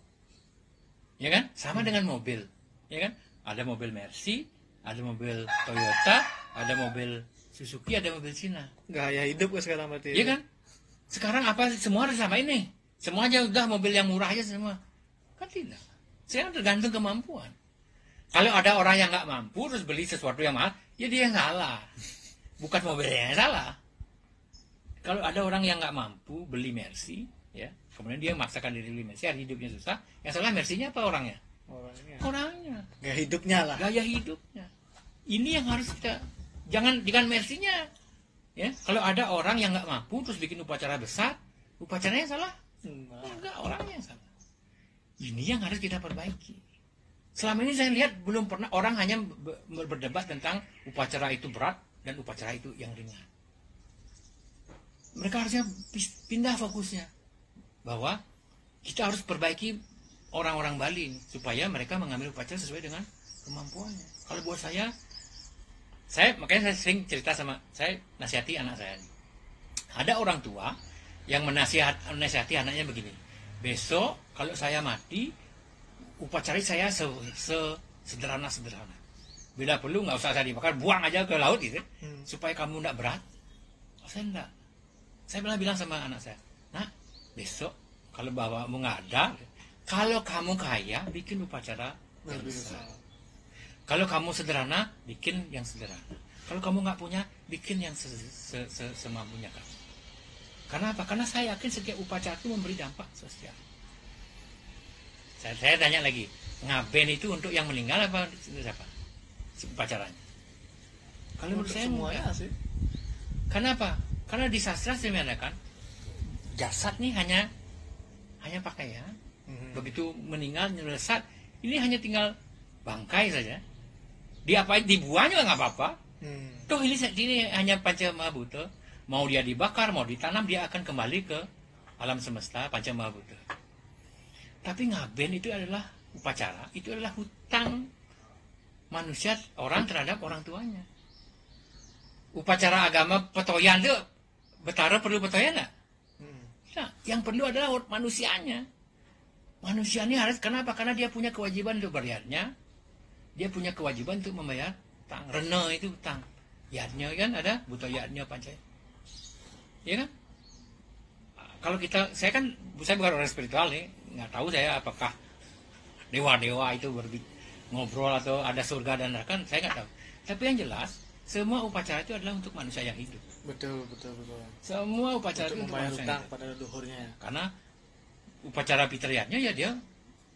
Ya kan? Sama dengan mobil. Ya kan? Ada mobil Mercy, ada mobil Toyota, ada mobil Suzuki, ada mobil Cina. Gaya hidup sekarang berarti. Iya kan? Sekarang apa semua harus sama ini? Semuanya udah mobil yang murah aja semua. Kan tidak. Sekarang tergantung kemampuan. Kalau ada orang yang nggak mampu terus beli sesuatu yang mahal, ya dia yang salah. Bukan mobilnya yang salah. Kalau ada orang yang nggak mampu beli Mercy, ya, kemudian dia memaksakan diri beli Mercy, hari hidupnya susah, yang salah Mercy-nya apa orangnya? Orangnya. Gaya hidupnya lah. Gaya hidupnya. Ini yang harus kita jangan Mercy-nya. Ya, kalau ada orang yang nggak mampu terus bikin upacara besar, upacaranya salah? Enggak, orangnya yang salah. Ini yang harus kita perbaiki. Selama ini saya lihat belum pernah orang hanya berdebat tentang upacara itu berat dan upacara itu yang ringan. Mereka harusnya pindah fokusnya bahwa kita harus perbaiki orang-orang Bali supaya mereka mengambil upacara sesuai dengan kemampuannya. Kalau buat saya makanya saya sering cerita saya nasihati anak saya. Ada orang tua yang menasihati anaknya begini. Besok kalau saya mati, upacara saya sederhana. Bila perlu nggak usah saya dibakar, buang aja ke laut gitu, supaya kamu tidak berat. Saya enggak. Saya bilang sama anak saya, nah besok kalau bapakmu nggak ada, kalau kamu kaya bikin upacara yang besar. Kalau kamu sederhana, bikin yang sederhana. Kalau kamu nggak punya, bikin yang semampunya kamu. Karena apa? Karena saya yakin setiap upacara itu memberi dampak sosial. Saya tanya lagi, ngaben itu untuk yang meninggal apa untuk siapa? Upacaranya. Kalau menurut saya semuanya sih. Kenapa? Karena di sastra saya mengatakan jasad nih hanya pakaian. Begitu meninggal nyelesat, ini hanya tinggal bangkai saja. Diapain dibuang juga nggak apa-apa. Toh ini hanya panca mahabhuta. Mau dia dibakar, mau ditanam, dia akan kembali ke alam semesta panca mahabhuta. Tapi ngaben itu adalah upacara, itu adalah hutang manusia orang terhadap orang tuanya. Upacara agama petoyan itu Betara perlu petoyan nggak? Nah, yang perlu adalah manusianya. Manusia ini harus, kenapa? Karena dia punya kewajiban untuk bayarnya. Dia punya kewajiban untuk membayar utang. Rena itu utang. Yadnya kan ada, butuh yadnya pancai. Ya kan? kalau saya bukan orang spiritual nih, nggak tahu saya apakah dewa-dewa itu ngobrol atau ada surga dan neraka, saya nggak tahu. Tapi yang jelas, semua upacara itu adalah untuk manusia yang hidup. Betul. Semua upacara Untuk itu untuk membayar manusia yang hutang hidup. pada leluhurnya. Karena upacara fitriatnya ya dia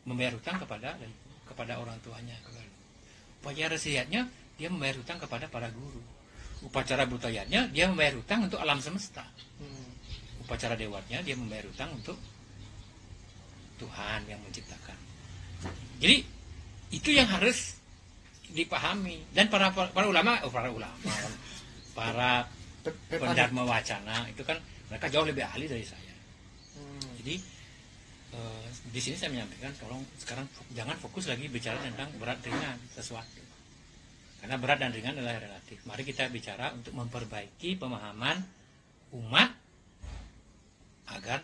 membayar hutang kepada orang tuanya. Upacara siatnya dia membayar hutang kepada para guru. Upacara butayatnya dia membayar hutang untuk alam semesta. Upacara dewatnya dia membayar hutang untuk Tuhan yang menciptakan. Jadi itu yang harus dipahami, dan para ulama, para pendharma wacana itu kan mereka jauh lebih ahli dari saya. Jadi di sini saya menyampaikan, tolong sekarang jangan fokus lagi bicara tentang berat ringan sesuatu, karena berat dan ringan adalah relatif. Mari kita bicara untuk memperbaiki pemahaman umat agar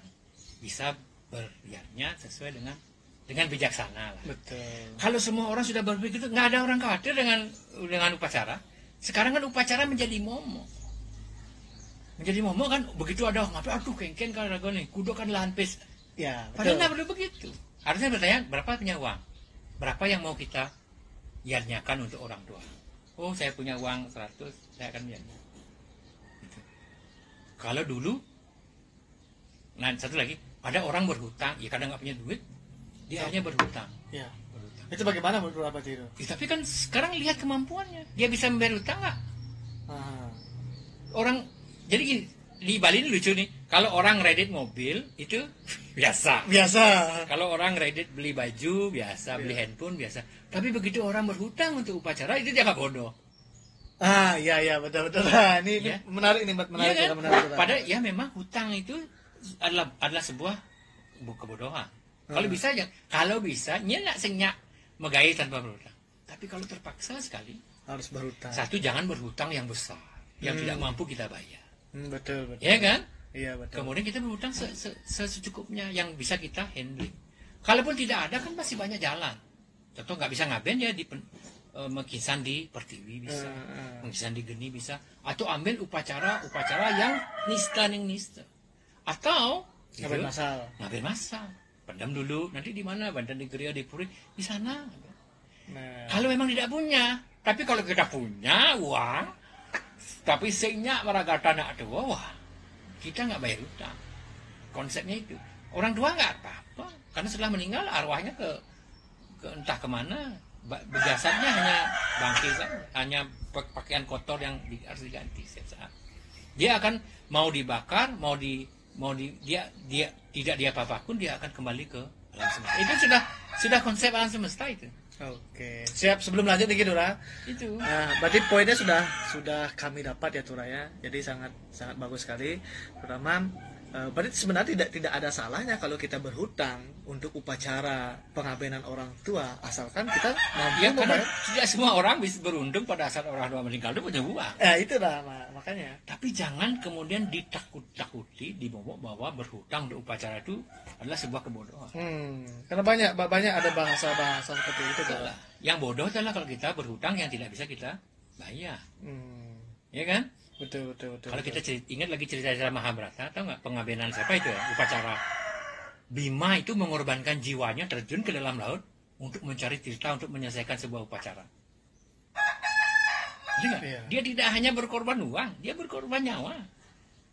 bisa berliarnya sesuai dengan bijaksana lah. Betul. Kalau semua orang sudah berpikir itu, nggak ada orang khawatir dengan upacara. Sekarang kan upacara menjadi momok. Menjadi momok kan, begitu ada ngapain, aduh kengken kan ragu nih, kudo kan lampis. Ya, Padahal betul. nggak perlu begitu. Harusnya bertanya, berapa punya uang? Berapa yang mau kita yarnyakan untuk orang tua? Oh, saya punya uang 100, saya akan yarnya. Gitu. Kalau dulu, nah satu lagi, ada orang berhutang, ya kadang nggak punya duit, dia hanya berhutang. Ya. Berhutang. Itu bagaimana menurut Bapak itu? Tapi kan sekarang lihat kemampuannya, dia bisa membayar hutang nggak? Orang, jadi gini, di Bali ini lucu nih, kalau orang kredit mobil itu biasa. Kalau orang kredit beli baju biasa, beli handphone biasa. Tapi begitu orang berhutang untuk upacara itu dia nggak bodoh. Iya betul. Nah, ini Ya. menarik nih, menarik. Iya kan? Menarik. Padahal ya memang hutang itu adalah sebuah kebodohan. Kalau bisa nyenak senyak megayai tanpa berhutang. Tapi kalau terpaksa sekali, harus berhutang. satu, jangan berhutang yang besar, yang tidak mampu kita bayar. Betul. Ya kan? Iya betul. Kemudian kita berhutang secukupnya yang bisa kita handling. Kalaupun tidak ada kan masih banyak jalan. Contoh nggak bisa ngaben ya mengkisan di Pertiwi bisa, mengkisan di Geni bisa, atau ambil upacara yang nista. Atau ngaben masal. Pendam dulu, nanti di mana? Banten di Geria, di Puri, di sana. Nah. Kalau memang tidak punya, tapi kalau kita punya uang, tapi seinyak maragata nak ada, wah, kita nggak bayar hutang. Konsepnya itu. Orang tua nggak apa-apa, karena setelah meninggal arwahnya ke entah kemana, jasadnya hanya bangkit saja, hanya pakaian kotor yang harus diganti setiap saat. Dia akan mau dibakar, dia tidak diapa-apapun, dia akan kembali ke alam semesta. Itu sudah konsep alam semesta itu. Oke, siap. Sebelum lanjut nih Tura. Itu. Nah, berarti poinnya sudah kami dapat ya Tura ya. Jadi sangat bagus sekali. Terutama berarti sebenarnya tidak ada salahnya kalau kita berhutang untuk upacara pengabenan orang tua, asalkan kita mampu Ya, karena membayar. tidak semua orang bisa beruntung pada saat orang tua meninggal itu punya uang. Itu dah makanya. Tapi jangan kemudian ditakut-takuti, dibobok bahwa berhutang untuk upacara itu adalah sebuah kebodohan. Karena banyak ada bahasa seperti itu Tura. Yang bodoh adalah kalau kita berhutang yang tidak bisa kita bayar. Ya kan? Betul. Kalau kita ingat lagi cerita Mahabharata, tahu nggak pengabenan siapa itu ya? Upacara Bima itu mengorbankan jiwanya terjun ke dalam laut untuk mencari tirta untuk menyelesaikan sebuah upacara. Iya. Dia tidak hanya berkorban uang, dia berkorban nyawa,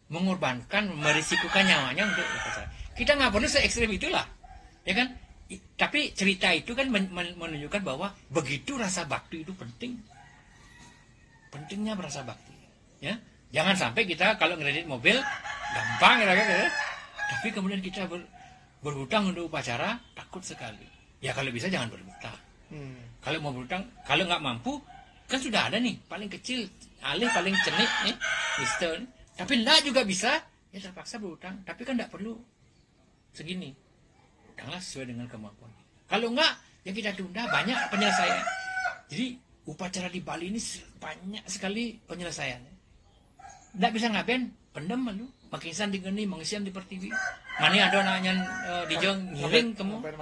merisikukan nyawanya untuk upacara. Kita nggak perlu se-ekstrim itulah, ya kan? Tapi cerita itu kan menunjukkan bahwa begitu rasa bakti itu penting, pentingnya berasa bakti. Ya, jangan sampai kita kalau ngedit mobil gampang ya, tapi kemudian kita berhutang untuk upacara, takut sekali. Ya kalau bisa jangan berhutang. Kalau mau berhutang, kalau nggak mampu, kan sudah ada nih paling kecil, paling cenik nih, Mister. Tapi enggak juga bisa, ya terpaksa berhutang. Tapi kan nggak perlu segini. Hutanglah sesuai dengan kemampuan. Kalau enggak, ya kita tunda, banyak penyelesaian. Jadi upacara di Bali ini banyak sekali penyelesaiannya. Nggak bisa ngaben, pendem malu, makisan di Geni, mengisian di Pertiwi. Mana ada anaknya di Jong ngiring kamu. Ngaben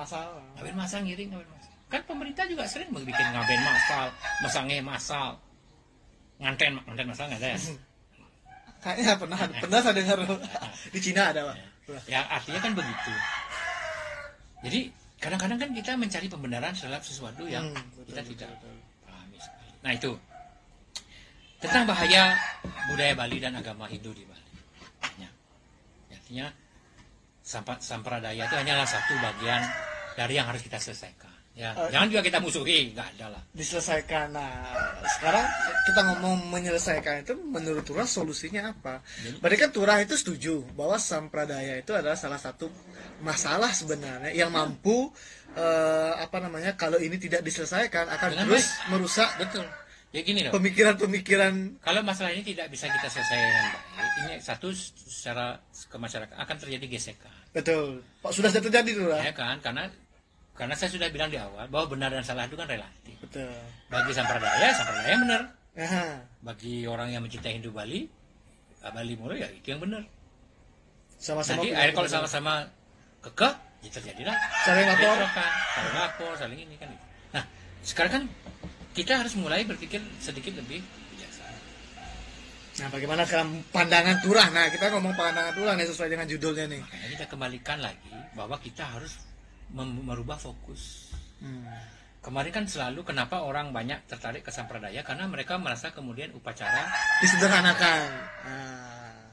masal ngiring, ngaben masal. Kan pemerintah juga sering bikin ngaben masal, masangnya masal. Nganten masal nggak ada ya? Kayaknya pernah saya dengar di Cina ada Pak. Ya artinya kan begitu. Jadi kadang-kadang kan kita mencari pembenaran terhadap sesuatu yang kita tidak pahami. Nah itu tentang bahaya budaya Bali dan agama Hindu di Bali. Ya. Artinya sampradaya itu hanyalah satu bagian dari yang harus kita selesaikan. Ya, jangan juga kita musuhi, nggak ada lah. Diselesaikan. Nah, sekarang kita ngomong menyelesaikan itu, menurut Turah solusinya apa? Berarti kan Turah itu setuju bahwa sampradaya itu adalah salah satu masalah sebenarnya yang mampu kalau ini tidak diselesaikan akan Dengan terus merusak Betul. Ya gini loh. pemikiran. Kalau masalah ini tidak bisa kita selesaikan dengan baik, ini satu secara kemasyarakatan akan terjadi gesekan. Betul. Pak, sudah terjadi Turah. Ya kan, karena saya sudah bilang di awal bahwa benar dan salah itu kan relatif. Betul. Bagi sampradaya benar. Aha. Bagi orang yang mencintai Hindu Bali, Bali Moro ya itu yang benar. Sama-sama. Nanti akhirnya kalau sama-sama kekeh, ya terjadilah saling lapor, saling ini kan. Nah, sekarang kan kita harus mulai berpikir sedikit lebih bijaksana. Nah, bagaimana sekarang pandangan Turah? Nah, kita ngomong pandangan Turah nih sesuai dengan judulnya nih. Makanya kita kembalikan lagi bahwa kita harus merubah fokus. Kemarin kan selalu kenapa orang banyak tertarik ke sampradaya karena mereka merasa kemudian upacara disederhanakan.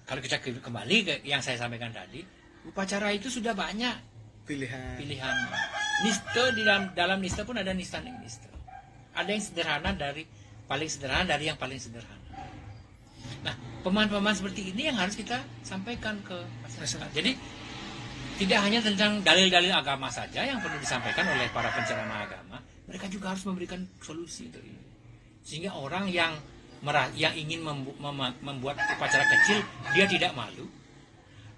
Kalau kita kembali ke yang saya sampaikan tadi, upacara itu sudah banyak pilihan. Nista dalam nista pun ada nista. Ada yang sederhana dari yang paling sederhana. Nah, pemahaman-pemahaman seperti ini yang harus kita sampaikan ke masyarakat. Jadi tidak hanya tentang dalil-dalil agama saja yang perlu disampaikan oleh para penceramah agama, mereka juga harus memberikan solusi dari ini. Sehingga orang yang ingin membuat upacara kecil dia tidak malu,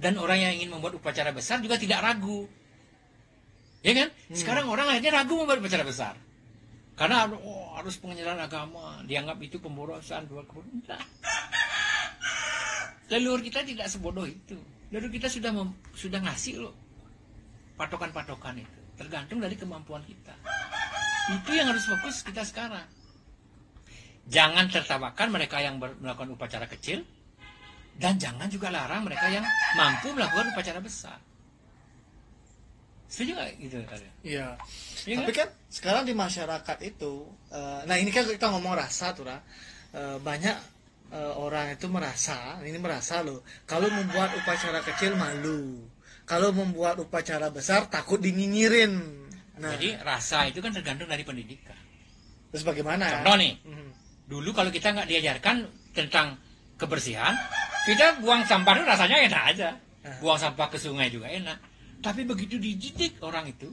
dan orang yang ingin membuat upacara besar juga tidak ragu. Ya kan? Sekarang orang akhirnya ragu membuat upacara besar. Karena harus pengenalan agama, dianggap itu pemborosan, enggak. Leluhur kita tidak sebodoh itu. Leluhur kita sudah ngasih loh patokan-patokan itu. Tergantung dari kemampuan kita. Itu yang harus fokus kita sekarang. Jangan tertawakan mereka yang melakukan upacara kecil, dan jangan juga larang mereka yang mampu melakukan upacara besar. Setuju nggak gitu? Iya. Ya, tapi kan sekarang di masyarakat itu, nah ini kan kita ngomong rasa tuh, banyak orang itu merasa loh, kalau membuat upacara kecil malu, kalau membuat upacara besar takut dinyinyirin. Nah, jadi rasa itu kan tergantung dari pendidikan. Terus bagaimana? Contoh nih, dulu kalau kita nggak diajarkan tentang kebersihan, kita buang sampah itu rasanya enak aja, buang sampah ke sungai juga enak. Tapi begitu dididik orang itu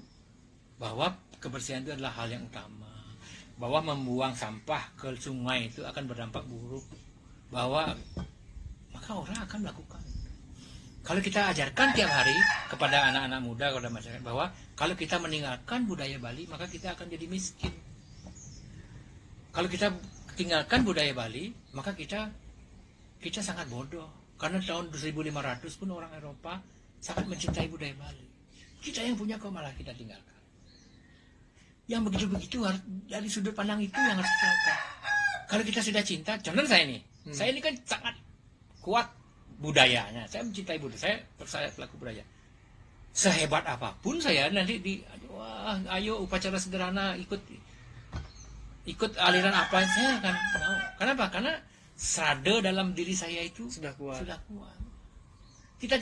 bahwa kebersihan itu adalah hal yang utama, bahwa membuang sampah ke sungai itu akan berdampak buruk, maka orang akan melakukan. Kalau kita ajarkan tiap hari kepada anak-anak muda, kepada masyarakat, bahwa kalau kita meninggalkan budaya Bali, maka kita akan jadi miskin. Kalau kita tinggalkan budaya Bali, maka kita sangat bodoh. Karena tahun 1500 pun orang Eropa sangat mencintai budaya Bali. Kita yang punya kok malah kita tinggalkan. Yang begitu-begitu dari sudut pandang itu yang harus kita lakukan. Kalau kita sudah cinta, contoh saya ini. Saya ini kan sangat kuat budayanya. Saya mencintai budaya. Saya pelaku budaya. Sehebat apapun saya nanti ayo upacara sederhana, ikut aliran apa saya akan mau. Kenapa? Karena srada dalam diri saya itu sudah kuat. Kita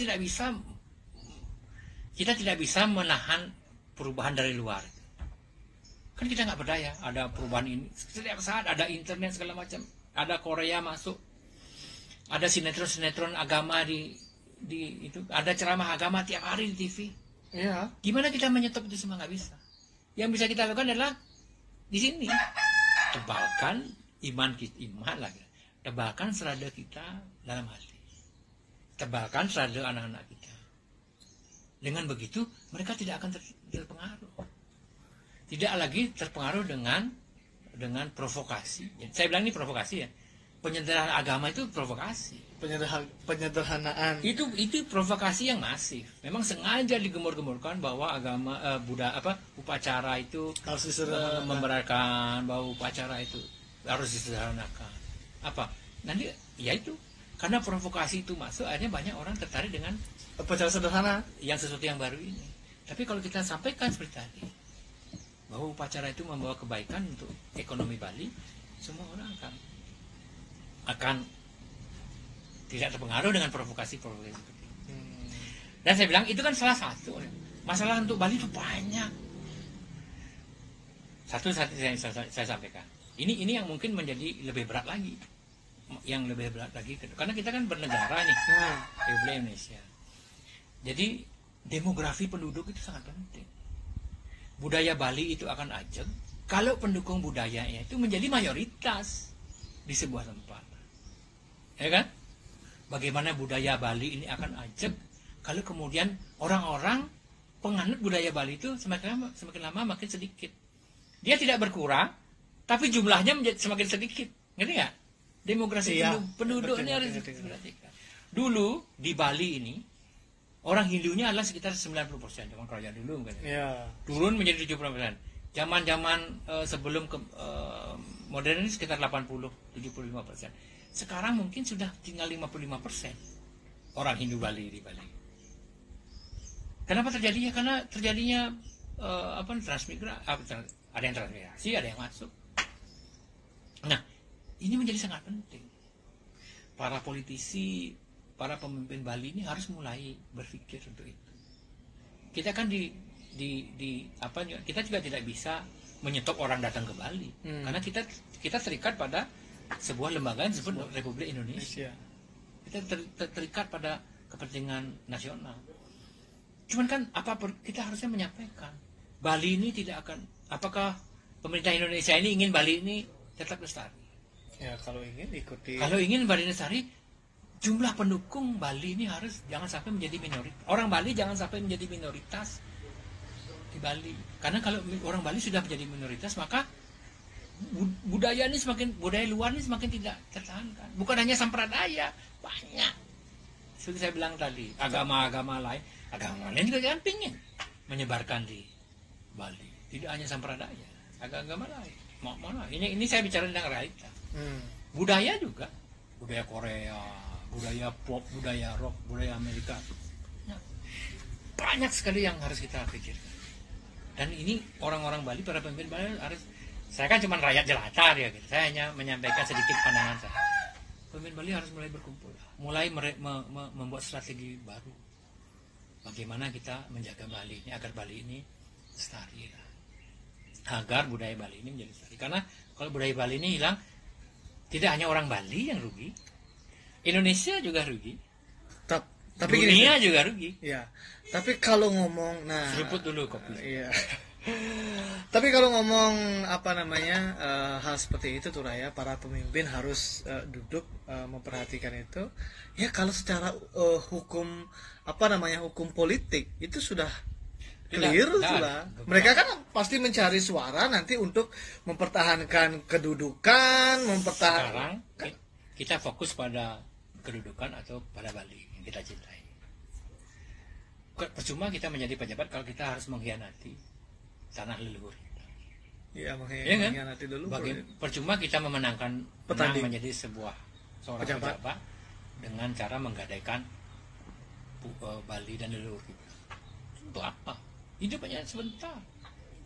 tidak bisa menahan perubahan dari luar. Kan kita nggak berdaya. Ada perubahan ini setiap saat, ada internet segala macam, ada Korea masuk, ada sinetron agama di itu, ada ceramah agama tiap hari di TV. Iya. Gimana kita menyetop itu semua? Nggak bisa. Yang bisa kita lakukan adalah di sini tebalkan iman lagi, tebalkan serada kita dalam hati, tebalkan serada anak-anak kita. Dengan begitu mereka tidak akan terpengaruh, tidak lagi terpengaruh dengan provokasi. Saya bilang ini provokasi ya. Penyederhanaan agama itu provokasi. Penyederhanaan Itu provokasi yang masif. Memang sengaja digembur-gemburkan bahwa agama upacara itu harus disederhanakan, memberatkan, bahwa upacara itu harus disederhanakan. Nanti ya itu Karena provokasi itu masuk, akhirnya banyak orang tertarik dengan Upacara sederhana. yang sesuatu yang baru ini. Tapi kalau kita sampaikan seperti tadi, bahwa upacara itu membawa kebaikan untuk ekonomi Bali, semua orang akan tidak terpengaruh dengan provokasi-provokasi seperti itu. Dan saya bilang itu kan salah satu. Masalah untuk Bali itu banyak. Satu saya sampaikan. Ini yang mungkin menjadi lebih berat lagi. Yang lebih berat lagi karena kita kan bernegara nih, Republik Indonesia. Jadi demografi penduduk itu sangat penting. Budaya Bali itu akan ajeg kalau pendukung budayanya itu menjadi mayoritas di sebuah tempat. Ya kan? Bagaimana budaya Bali ini akan ajeg kalau kemudian orang-orang penganut budaya Bali itu semakin lama makin sedikit. Dia tidak berkurang, tapi jumlahnya menjadi semakin sedikit. Ngerti nggak? Demografi penduduk ini harus diperhatikan. Dulu di Bali ini orang Hindunya adalah sekitar 90%, zaman kerajaan dulu mungkin. Turun menjadi 70%. Zaman-zaman sebelum modern ini sekitar 80-75%. Sekarang mungkin sudah tinggal 55% orang Hindu Bali di Bali. Kenapa terjadinya? Karena terjadinya transmigrasi, ada yang transmigrasi, ada yang masuk. Nah, ini menjadi sangat penting. Para politisi, para pemimpin Bali ini harus mulai berpikir untuk itu. Kita kan kita juga tidak bisa menyetop orang datang ke Bali, karena kita terikat pada sebuah lembaga yang disebut Republik Indonesia. Kita terikat pada kepentingan nasional. Cuman kan kita harusnya menyampaikan Bali ini tidak akan. Apakah pemerintah Indonesia ini ingin Bali ini tetap lestari? Ya, kalau ingin Bali lestari, jumlah pendukung Bali ini jangan sampai menjadi minoritas. Orang Bali jangan sampai menjadi minoritas di Bali. Karena kalau orang Bali sudah menjadi minoritas, maka budaya luar ini semakin tidak tertahankan. Bukan hanya sampradaya, banyak. Seperti saya bilang tadi, agama-agama lain juga jangan pingin menyebarkan di Bali. Tidak hanya sampradaya, agama lain. Mana? Ini saya bicara tentang realitas. Budaya juga, budaya Korea, budaya pop, budaya rock, budaya Amerika. Nah, banyak sekali yang harus kita pikirkan. Dan ini orang-orang Bali, para pemimpin Bali harus. Saya kan cuma rakyat jelata ya, gitu. Saya hanya menyampaikan sedikit pandangan saya. Pemimpin Bali harus mulai berkumpul, mulai membuat strategi baru. Bagaimana kita menjaga Bali ini agar Bali ini lestari, agar budaya Bali ini menjadi lestari. Karena kalau budaya Bali ini hilang, tidak hanya orang Bali yang rugi, Indonesia juga rugi, tapi dunia juga rugi. Ya, tapi kalau ngomong, seruput dulu kopi. Iya. Tapi kalau ngomong hal seperti itu tuh Raya, para pemimpin harus duduk memperhatikan itu. Ya kalau secara hukum hukum politik itu sudah clear sudah. Mereka kan pasti mencari suara nanti untuk mempertahankan kedudukan, Sekarang kita fokus pada kedudukan atau pada Bali yang kita cintai. Percuma kita menjadi pejabat kalau kita harus mengkhianati tanah leluhur kita. Iya, mengkhianati dulu. Percuma kita menang menjadi seorang pejabat dengan cara menggadaikan Bali dan leluhur kita. Untuk apa? Hidup hanya sebentar.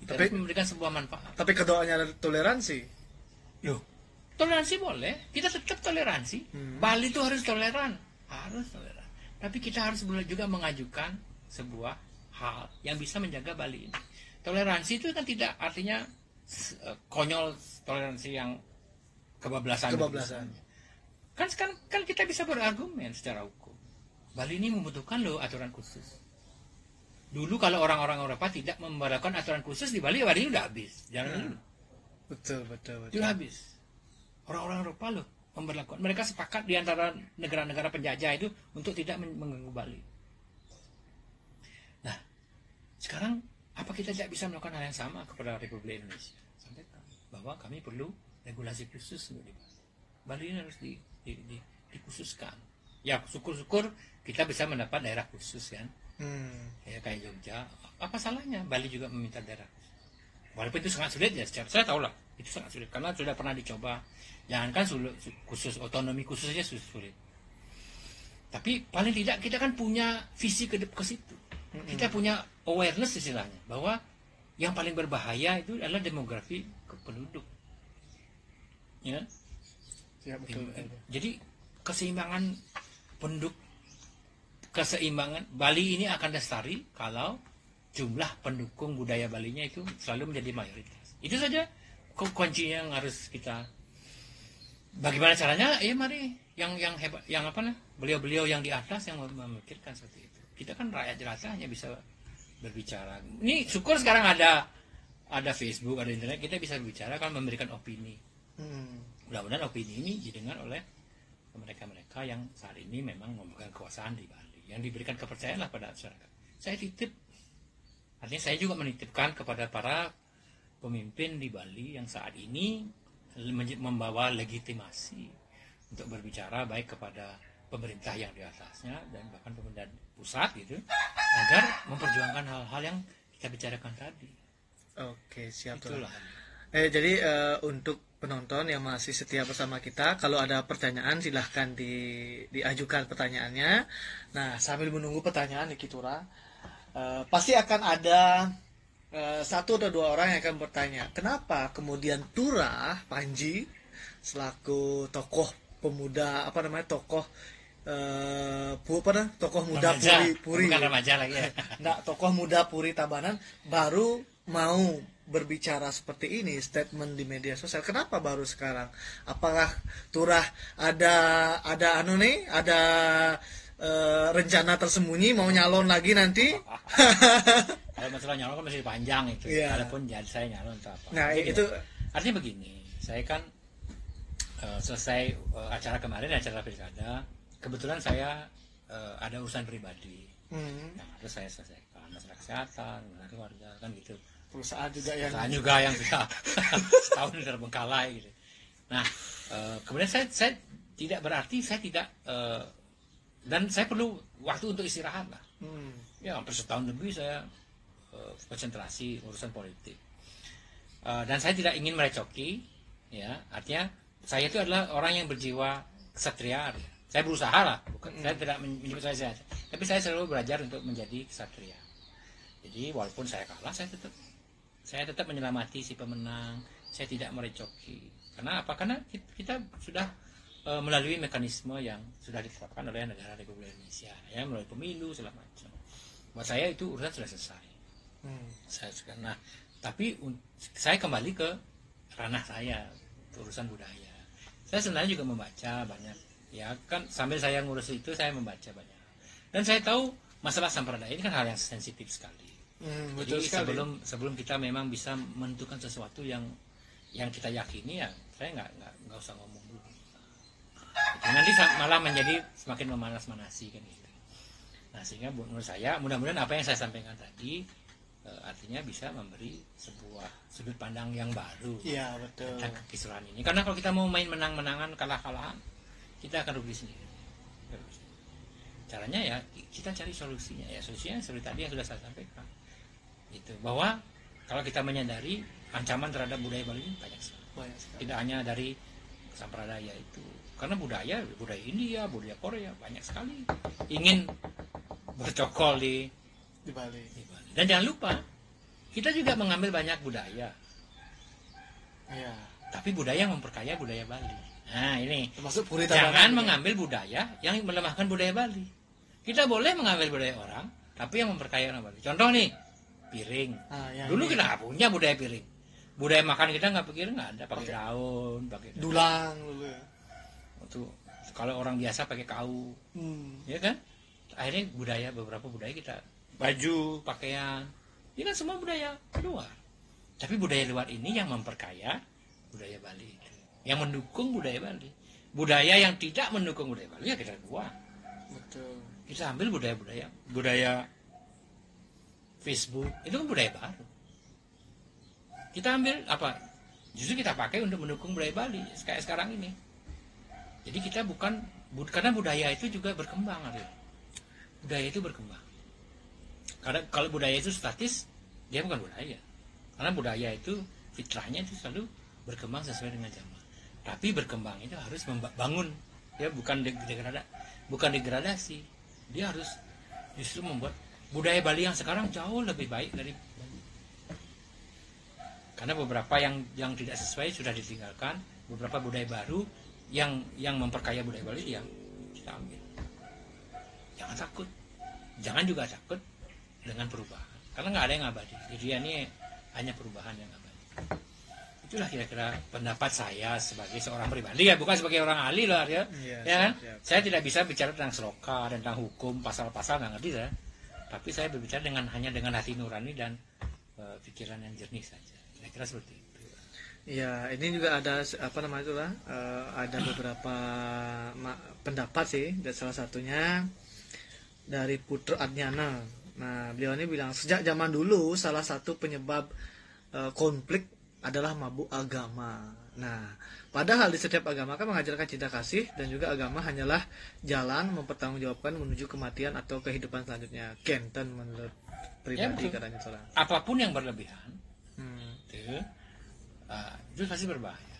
Kita harus memberikan sebuah manfaat. Tapi kedoanya ada toleransi. Loh, toleransi boleh. Kita tetap toleransi. Bali itu harus toleran. Tapi kita harus juga mengajukan sebuah hal yang bisa menjaga Bali ini. Toleransi itu kan tidak artinya konyol, toleransi yang kebablasan. Kan kita bisa berargumen secara hukum. Bali ini membutuhkan aturan khusus. Dulu kalau orang-orang Eropa tidak memberlakukan aturan khusus di Bali udah habis. Jangan dulu. Betul. Sudah habis. Orang-orang Eropa memberlakukan. Mereka sepakat di antara negara-negara penjajah itu untuk tidak mengganggu Bali. Nah, sekarang apa kita tidak bisa melakukan hal yang sama kepada Republik Indonesia? Sampaikan bahwa kami perlu regulasi khusus untuk di Bali. Bali ini harus dikhususkan. Ya, syukur-syukur kita bisa mendapat daerah khusus kan. Ya kayak Jogja, apa salahnya Bali juga meminta daerah khusus? Walaupun itu sangat sulit ya, saya tahu lah itu sangat sulit karena sudah pernah dicoba. Jangankan khusus, otonomi khusus saja sulit. Tapi paling tidak kita kan punya visi ke situ. Kita punya awareness istilahnya bahwa yang paling berbahaya itu adalah demografi penduduk. Ya. Ya, betul. Jadi keseimbangan Bali ini akan lestari kalau jumlah pendukung budaya Balinya itu selalu menjadi mayoritas. Itu saja kuncinya yang harus kita. Bagaimana caranya? Mari yang hebat, yang apa nih? Beliau-beliau yang di atas yang memikirkan seperti itu. Kita kan rakyat jelata hanya bisa berbicara. Ini syukur sekarang ada Facebook, ada internet, kita bisa berbicara kan, memberikan opini. Mudah-mudahan opini ini didengar oleh mereka-mereka yang saat ini memang memegang kekuasaan di Bali, yang diberikan kepercayaan lah pada masyarakat. Saya titip, artinya saya juga menitipkan kepada para pemimpin di Bali yang saat ini membawa legitimasi untuk berbicara baik kepada pemerintah yang di atasnya dan bahkan pemerintah pusat gitu, agar memperjuangkan hal-hal yang kita bicarakan tadi. Oke, siap. Itulah. Jadi untuk penonton yang masih setia bersama kita, kalau ada pertanyaan silahkan diajukan pertanyaannya. Nah, sambil menunggu pertanyaan Niki Tura, pasti akan ada satu atau dua orang yang akan bertanya, kenapa kemudian Tura Panji selaku tokoh pemuda, tokoh muda remaja. Puri Bukan remaja lagi ya. Nah, tokoh muda Puri Tabanan baru mau berbicara seperti ini, statement di media sosial. Kenapa baru sekarang? Apakah Turah ada rencana tersembunyi mau nyalon lagi nanti? Kalau masalah nyalon kan masih panjang itu. Yeah. Walaupun jadi saya nyalon atau apa. Nah, jadi, itu artinya begini. Saya kan selesai acara kemarin, acara pilkada, kebetulan saya ada urusan pribadi. Yang harus saya selesaikan, masalah kesehatan, masalah keluarga, kan gitu. Perusahaan juga yang bisa setahun terbengkalai gitu. Nah, kemudian saya tidak berarti saya tidak dan saya perlu waktu untuk istirahat lah. Ya, hampir setahun lebih saya konsentrasi urusan politik. Dan saya tidak ingin merecoki, ya, artinya saya itu adalah orang yang berjiwa kesatria. Saya berusaha lah, saya tidak menyebut saya, tapi saya selalu belajar untuk menjadi kesatria. Jadi walaupun saya kalah, saya tetap menyelamati si pemenang. Saya tidak merecoki. Karena apa? Karena kita sudah melalui mekanisme yang sudah ditetapkan oleh negara Republik Indonesia, ya, melalui pemilu segala macam. Buat saya itu urusan sudah selesai. Nah, tapi saya kembali ke ranah saya, urusan budaya. Saya sebenarnya juga membaca banyak, ya kan, sambil saya ngurus itu saya membaca banyak. Dan saya tahu masalah sampradaya ini kan hal yang sensitif sekali. Jadi sebelum kita memang bisa menentukan sesuatu yang kita yakini, ya saya nggak usah ngomong dulu. Nanti malah menjadi semakin memanas-manasi kan gitu. Nah, sehingga menurut saya mudah-mudahan apa yang saya sampaikan tadi artinya bisa memberi sebuah sudut pandang yang baru. Iya, betul. Tentang kekisruhan ini. Karena kalau kita mau main menang-menangan, kalah-kalahan, kita akan rugi sendiri. Caranya ya kita cari solusinya. Ya solusinya seperti tadi yang sudah saya sampaikan. Itu bahwa kalau kita menyadari ancaman terhadap budaya Bali ini banyak sekali. Tidak hanya dari sampradaya itu. Karena budaya India, budaya Korea banyak sekali ingin bercokol di Bali. Dan jangan lupa, kita juga mengambil banyak budaya. Iya. Tapi budaya yang memperkaya budaya Bali. Nah, ini. Termasuk Puri Jangan mengambil budaya yang melemahkan budaya Bali. Kita boleh mengambil budaya orang, tapi yang memperkaya orang Bali. Contoh nih, piring. Dulu kita nggak punya budaya piring. Budaya makan kita nggak piring, nggak ada. Pakai daun, pakai dulang dulu ya. Itu kalau orang biasa pakai kau, ya kan? Akhirnya beberapa budaya kita, baju, pakaian, ini kan semua budaya luar. Tapi budaya luar ini yang memperkaya budaya Bali itu, yang mendukung budaya Bali. Budaya yang tidak mendukung budaya Bali ya kita buang. Betul. Kita ambil budaya Facebook, itu kan budaya baru. Kita ambil apa? Justru kita pakai untuk mendukung budaya Bali kayak sekarang ini. Jadi kita karena budaya itu juga berkembang, budaya itu berkembang. Karena kalau budaya itu statis, dia bukan budaya. Karena budaya itu fitrahnya itu selalu berkembang sesuai dengan zaman. Tapi berkembang itu harus membangun, ya bukan degradasi. bukan degradasi. Dia harus justru membuat budaya Bali yang sekarang jauh lebih baik dari Bali. Karena beberapa yang tidak sesuai sudah ditinggalkan, beberapa budaya baru yang memperkaya budaya Bali yang kita ambil. Jangan takut, jangan juga takut dengan perubahan, karena nggak ada yang abadi. Jadi ini hanya perubahan yang abadi. Itulah kira-kira pendapat saya sebagai seorang pribadi ya, bukan sebagai orang ahli loh ya. Ya kan? Saya tidak bisa bicara tentang seloka, tentang hukum, pasal-pasal nggak ngerti saya. Tapi saya berbicara hanya dengan hati nurani dan pikiran yang jernih saja. Kira-kira seperti itu. Ya, ini juga ada apa namanya itu lah, ada beberapa pendapat sih, dan salah satunya dari Putra Adnyana. Nah, beliau ini bilang sejak zaman dulu salah satu penyebab konflik adalah mabuk agama. Nah, padahal di setiap agama kan mengajarkan cinta kasih, dan juga agama hanyalah jalan mempertanggungjawabkan menuju kematian atau kehidupan selanjutnya. Kenten menurut pribadi ya, katanya salah. Apapun yang berlebihan, itu pasti berbahaya.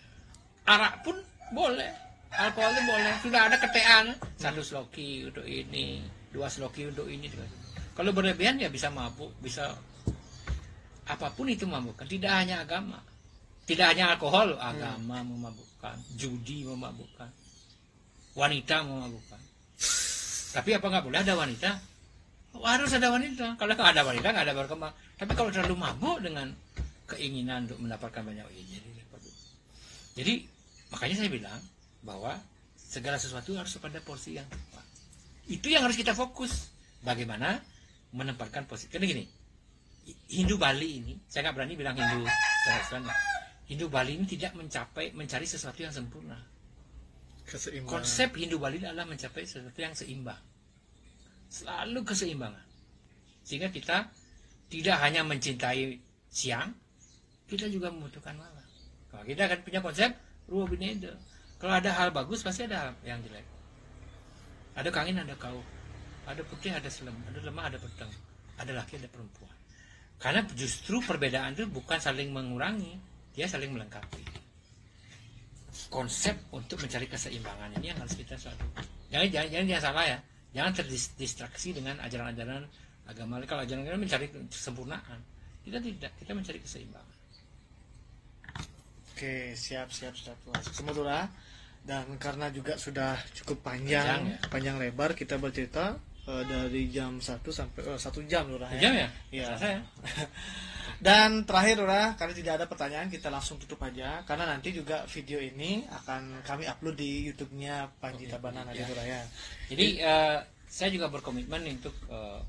Arak pun boleh, alkohol itu boleh. Sudah ada keteaan, 1 sloki untuk ini, 2 sloki untuk ini. Kalau berlebihan ya bisa mabuk, bisa apapun itu memabukkan. Tidak hanya agama, tidak hanya alkohol, agama memabukkan, judi memabukkan, wanita memabukkan. Tapi apa nggak boleh ada wanita? Harus ada wanita. Kalau nggak ada wanita nggak ada berkembang. Tapi kalau terlalu mabuk dengan keinginan untuk mendapatkan banyak uang, jadi makanya saya bilang bahwa segala sesuatu harus pada porsi yang tepat. Itu yang harus kita fokus. Bagaimana menempatkan posisi. Karena gini, Hindu Bali ini, saya nggak berani bilang Hindu secara Hindu Bali ini tidak mencari sesuatu yang sempurna. Konsep Hindu Bali adalah mencapai sesuatu yang seimbang. Selalu keseimbangan. Sehingga kita tidak hanya mencintai siang, kita juga membutuhkan malam. Kalau kita akan punya konsep ruwa bineda. Kalau ada hal bagus pasti ada hal yang jelek. Ada kangin, ada kau, ada putih, ada selem, ada lemah, ada peteng, ada laki, ada perempuan. Karena justru perbedaan itu bukan saling mengurangi, dia saling melengkapi. Konsep untuk mencari keseimbangan ini yang harus kita selalu. Jangan salah ya. Jangan terdistraksi dengan ajaran-ajaran agama. Kalau ajaran-ajaran mencari kesempurnaan, kita tidak. Kita mencari keseimbangan. Oke, siap. Semua. Dan karena juga sudah cukup panjang lebar kita bercerita dari jam 1 sampai 1 jam Lurah ya. Jam ya? Iya. Dan terakhir Lurah, karena tidak ada pertanyaan kita langsung tutup aja, karena nanti juga video ini akan kami upload di YouTube-nya Panji Tabanan ya. Lurah ya. Jadi saya juga berkomitmen untuk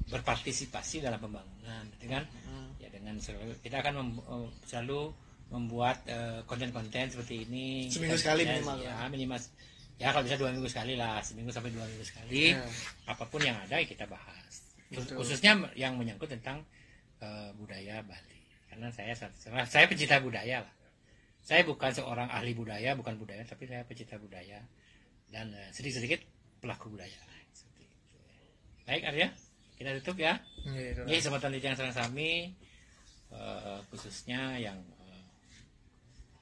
berpartisipasi dalam pembangunan, dengan ya dengan kita akan selalu membuat konten-konten seperti ini seminggu sekali minimal ya kalau bisa 2 minggu sekali lah, seminggu sampai 2 minggu sekali ya. Apapun yang ada kita bahas. Betul. Khususnya yang menyangkut tentang budaya Bali, karena saya pecinta budaya lah. Saya bukan seorang ahli budaya, bukan budaya, tapi saya pecinta budaya dan sedikit-sedikit pelaku budaya. Baik Arya, kita tutup ya. Ini kesempatan yang sarang sami khususnya yang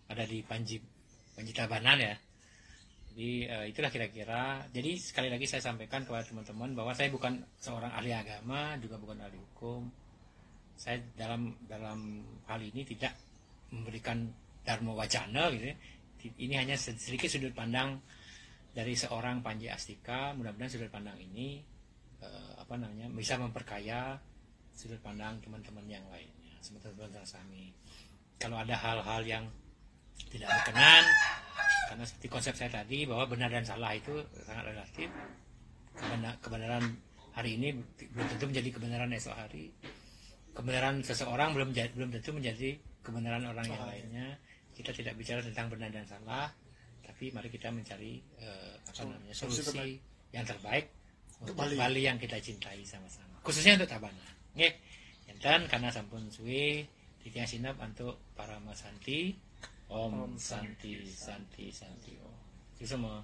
ada di Panji Tabanan ya. Jadi itulah kira-kira. Jadi sekali lagi saya sampaikan kepada teman-teman bahwa saya bukan seorang ahli agama, juga bukan ahli hukum. Saya dalam hal ini tidak memberikan dharma wacana gitu. Ini hanya sedikit sudut pandang dari seorang Panji Astika. Mudah-mudahan sudut pandang ini bisa memperkaya sudut pandang teman-teman yang lainnya, teman-teman kami. Kalau ada hal-hal yang tidak berkenan, karena seperti konsep saya tadi bahwa benar dan salah itu sangat relatif. Kebenaran hari ini belum tentu menjadi kebenaran esok hari. Kebenaran seseorang belum tentu menjadi kebenaran orang yang lainnya. Kita tidak bicara tentang benar dan salah, tapi mari kita mencari solusi yang terbaik untuk Bali yang kita cintai sama-sama, khususnya untuk Tabanan. Nggih, enten karena sampun suwe titiang sinap untuk para masanti. Om Santi Santi Santi Om. Itu semua.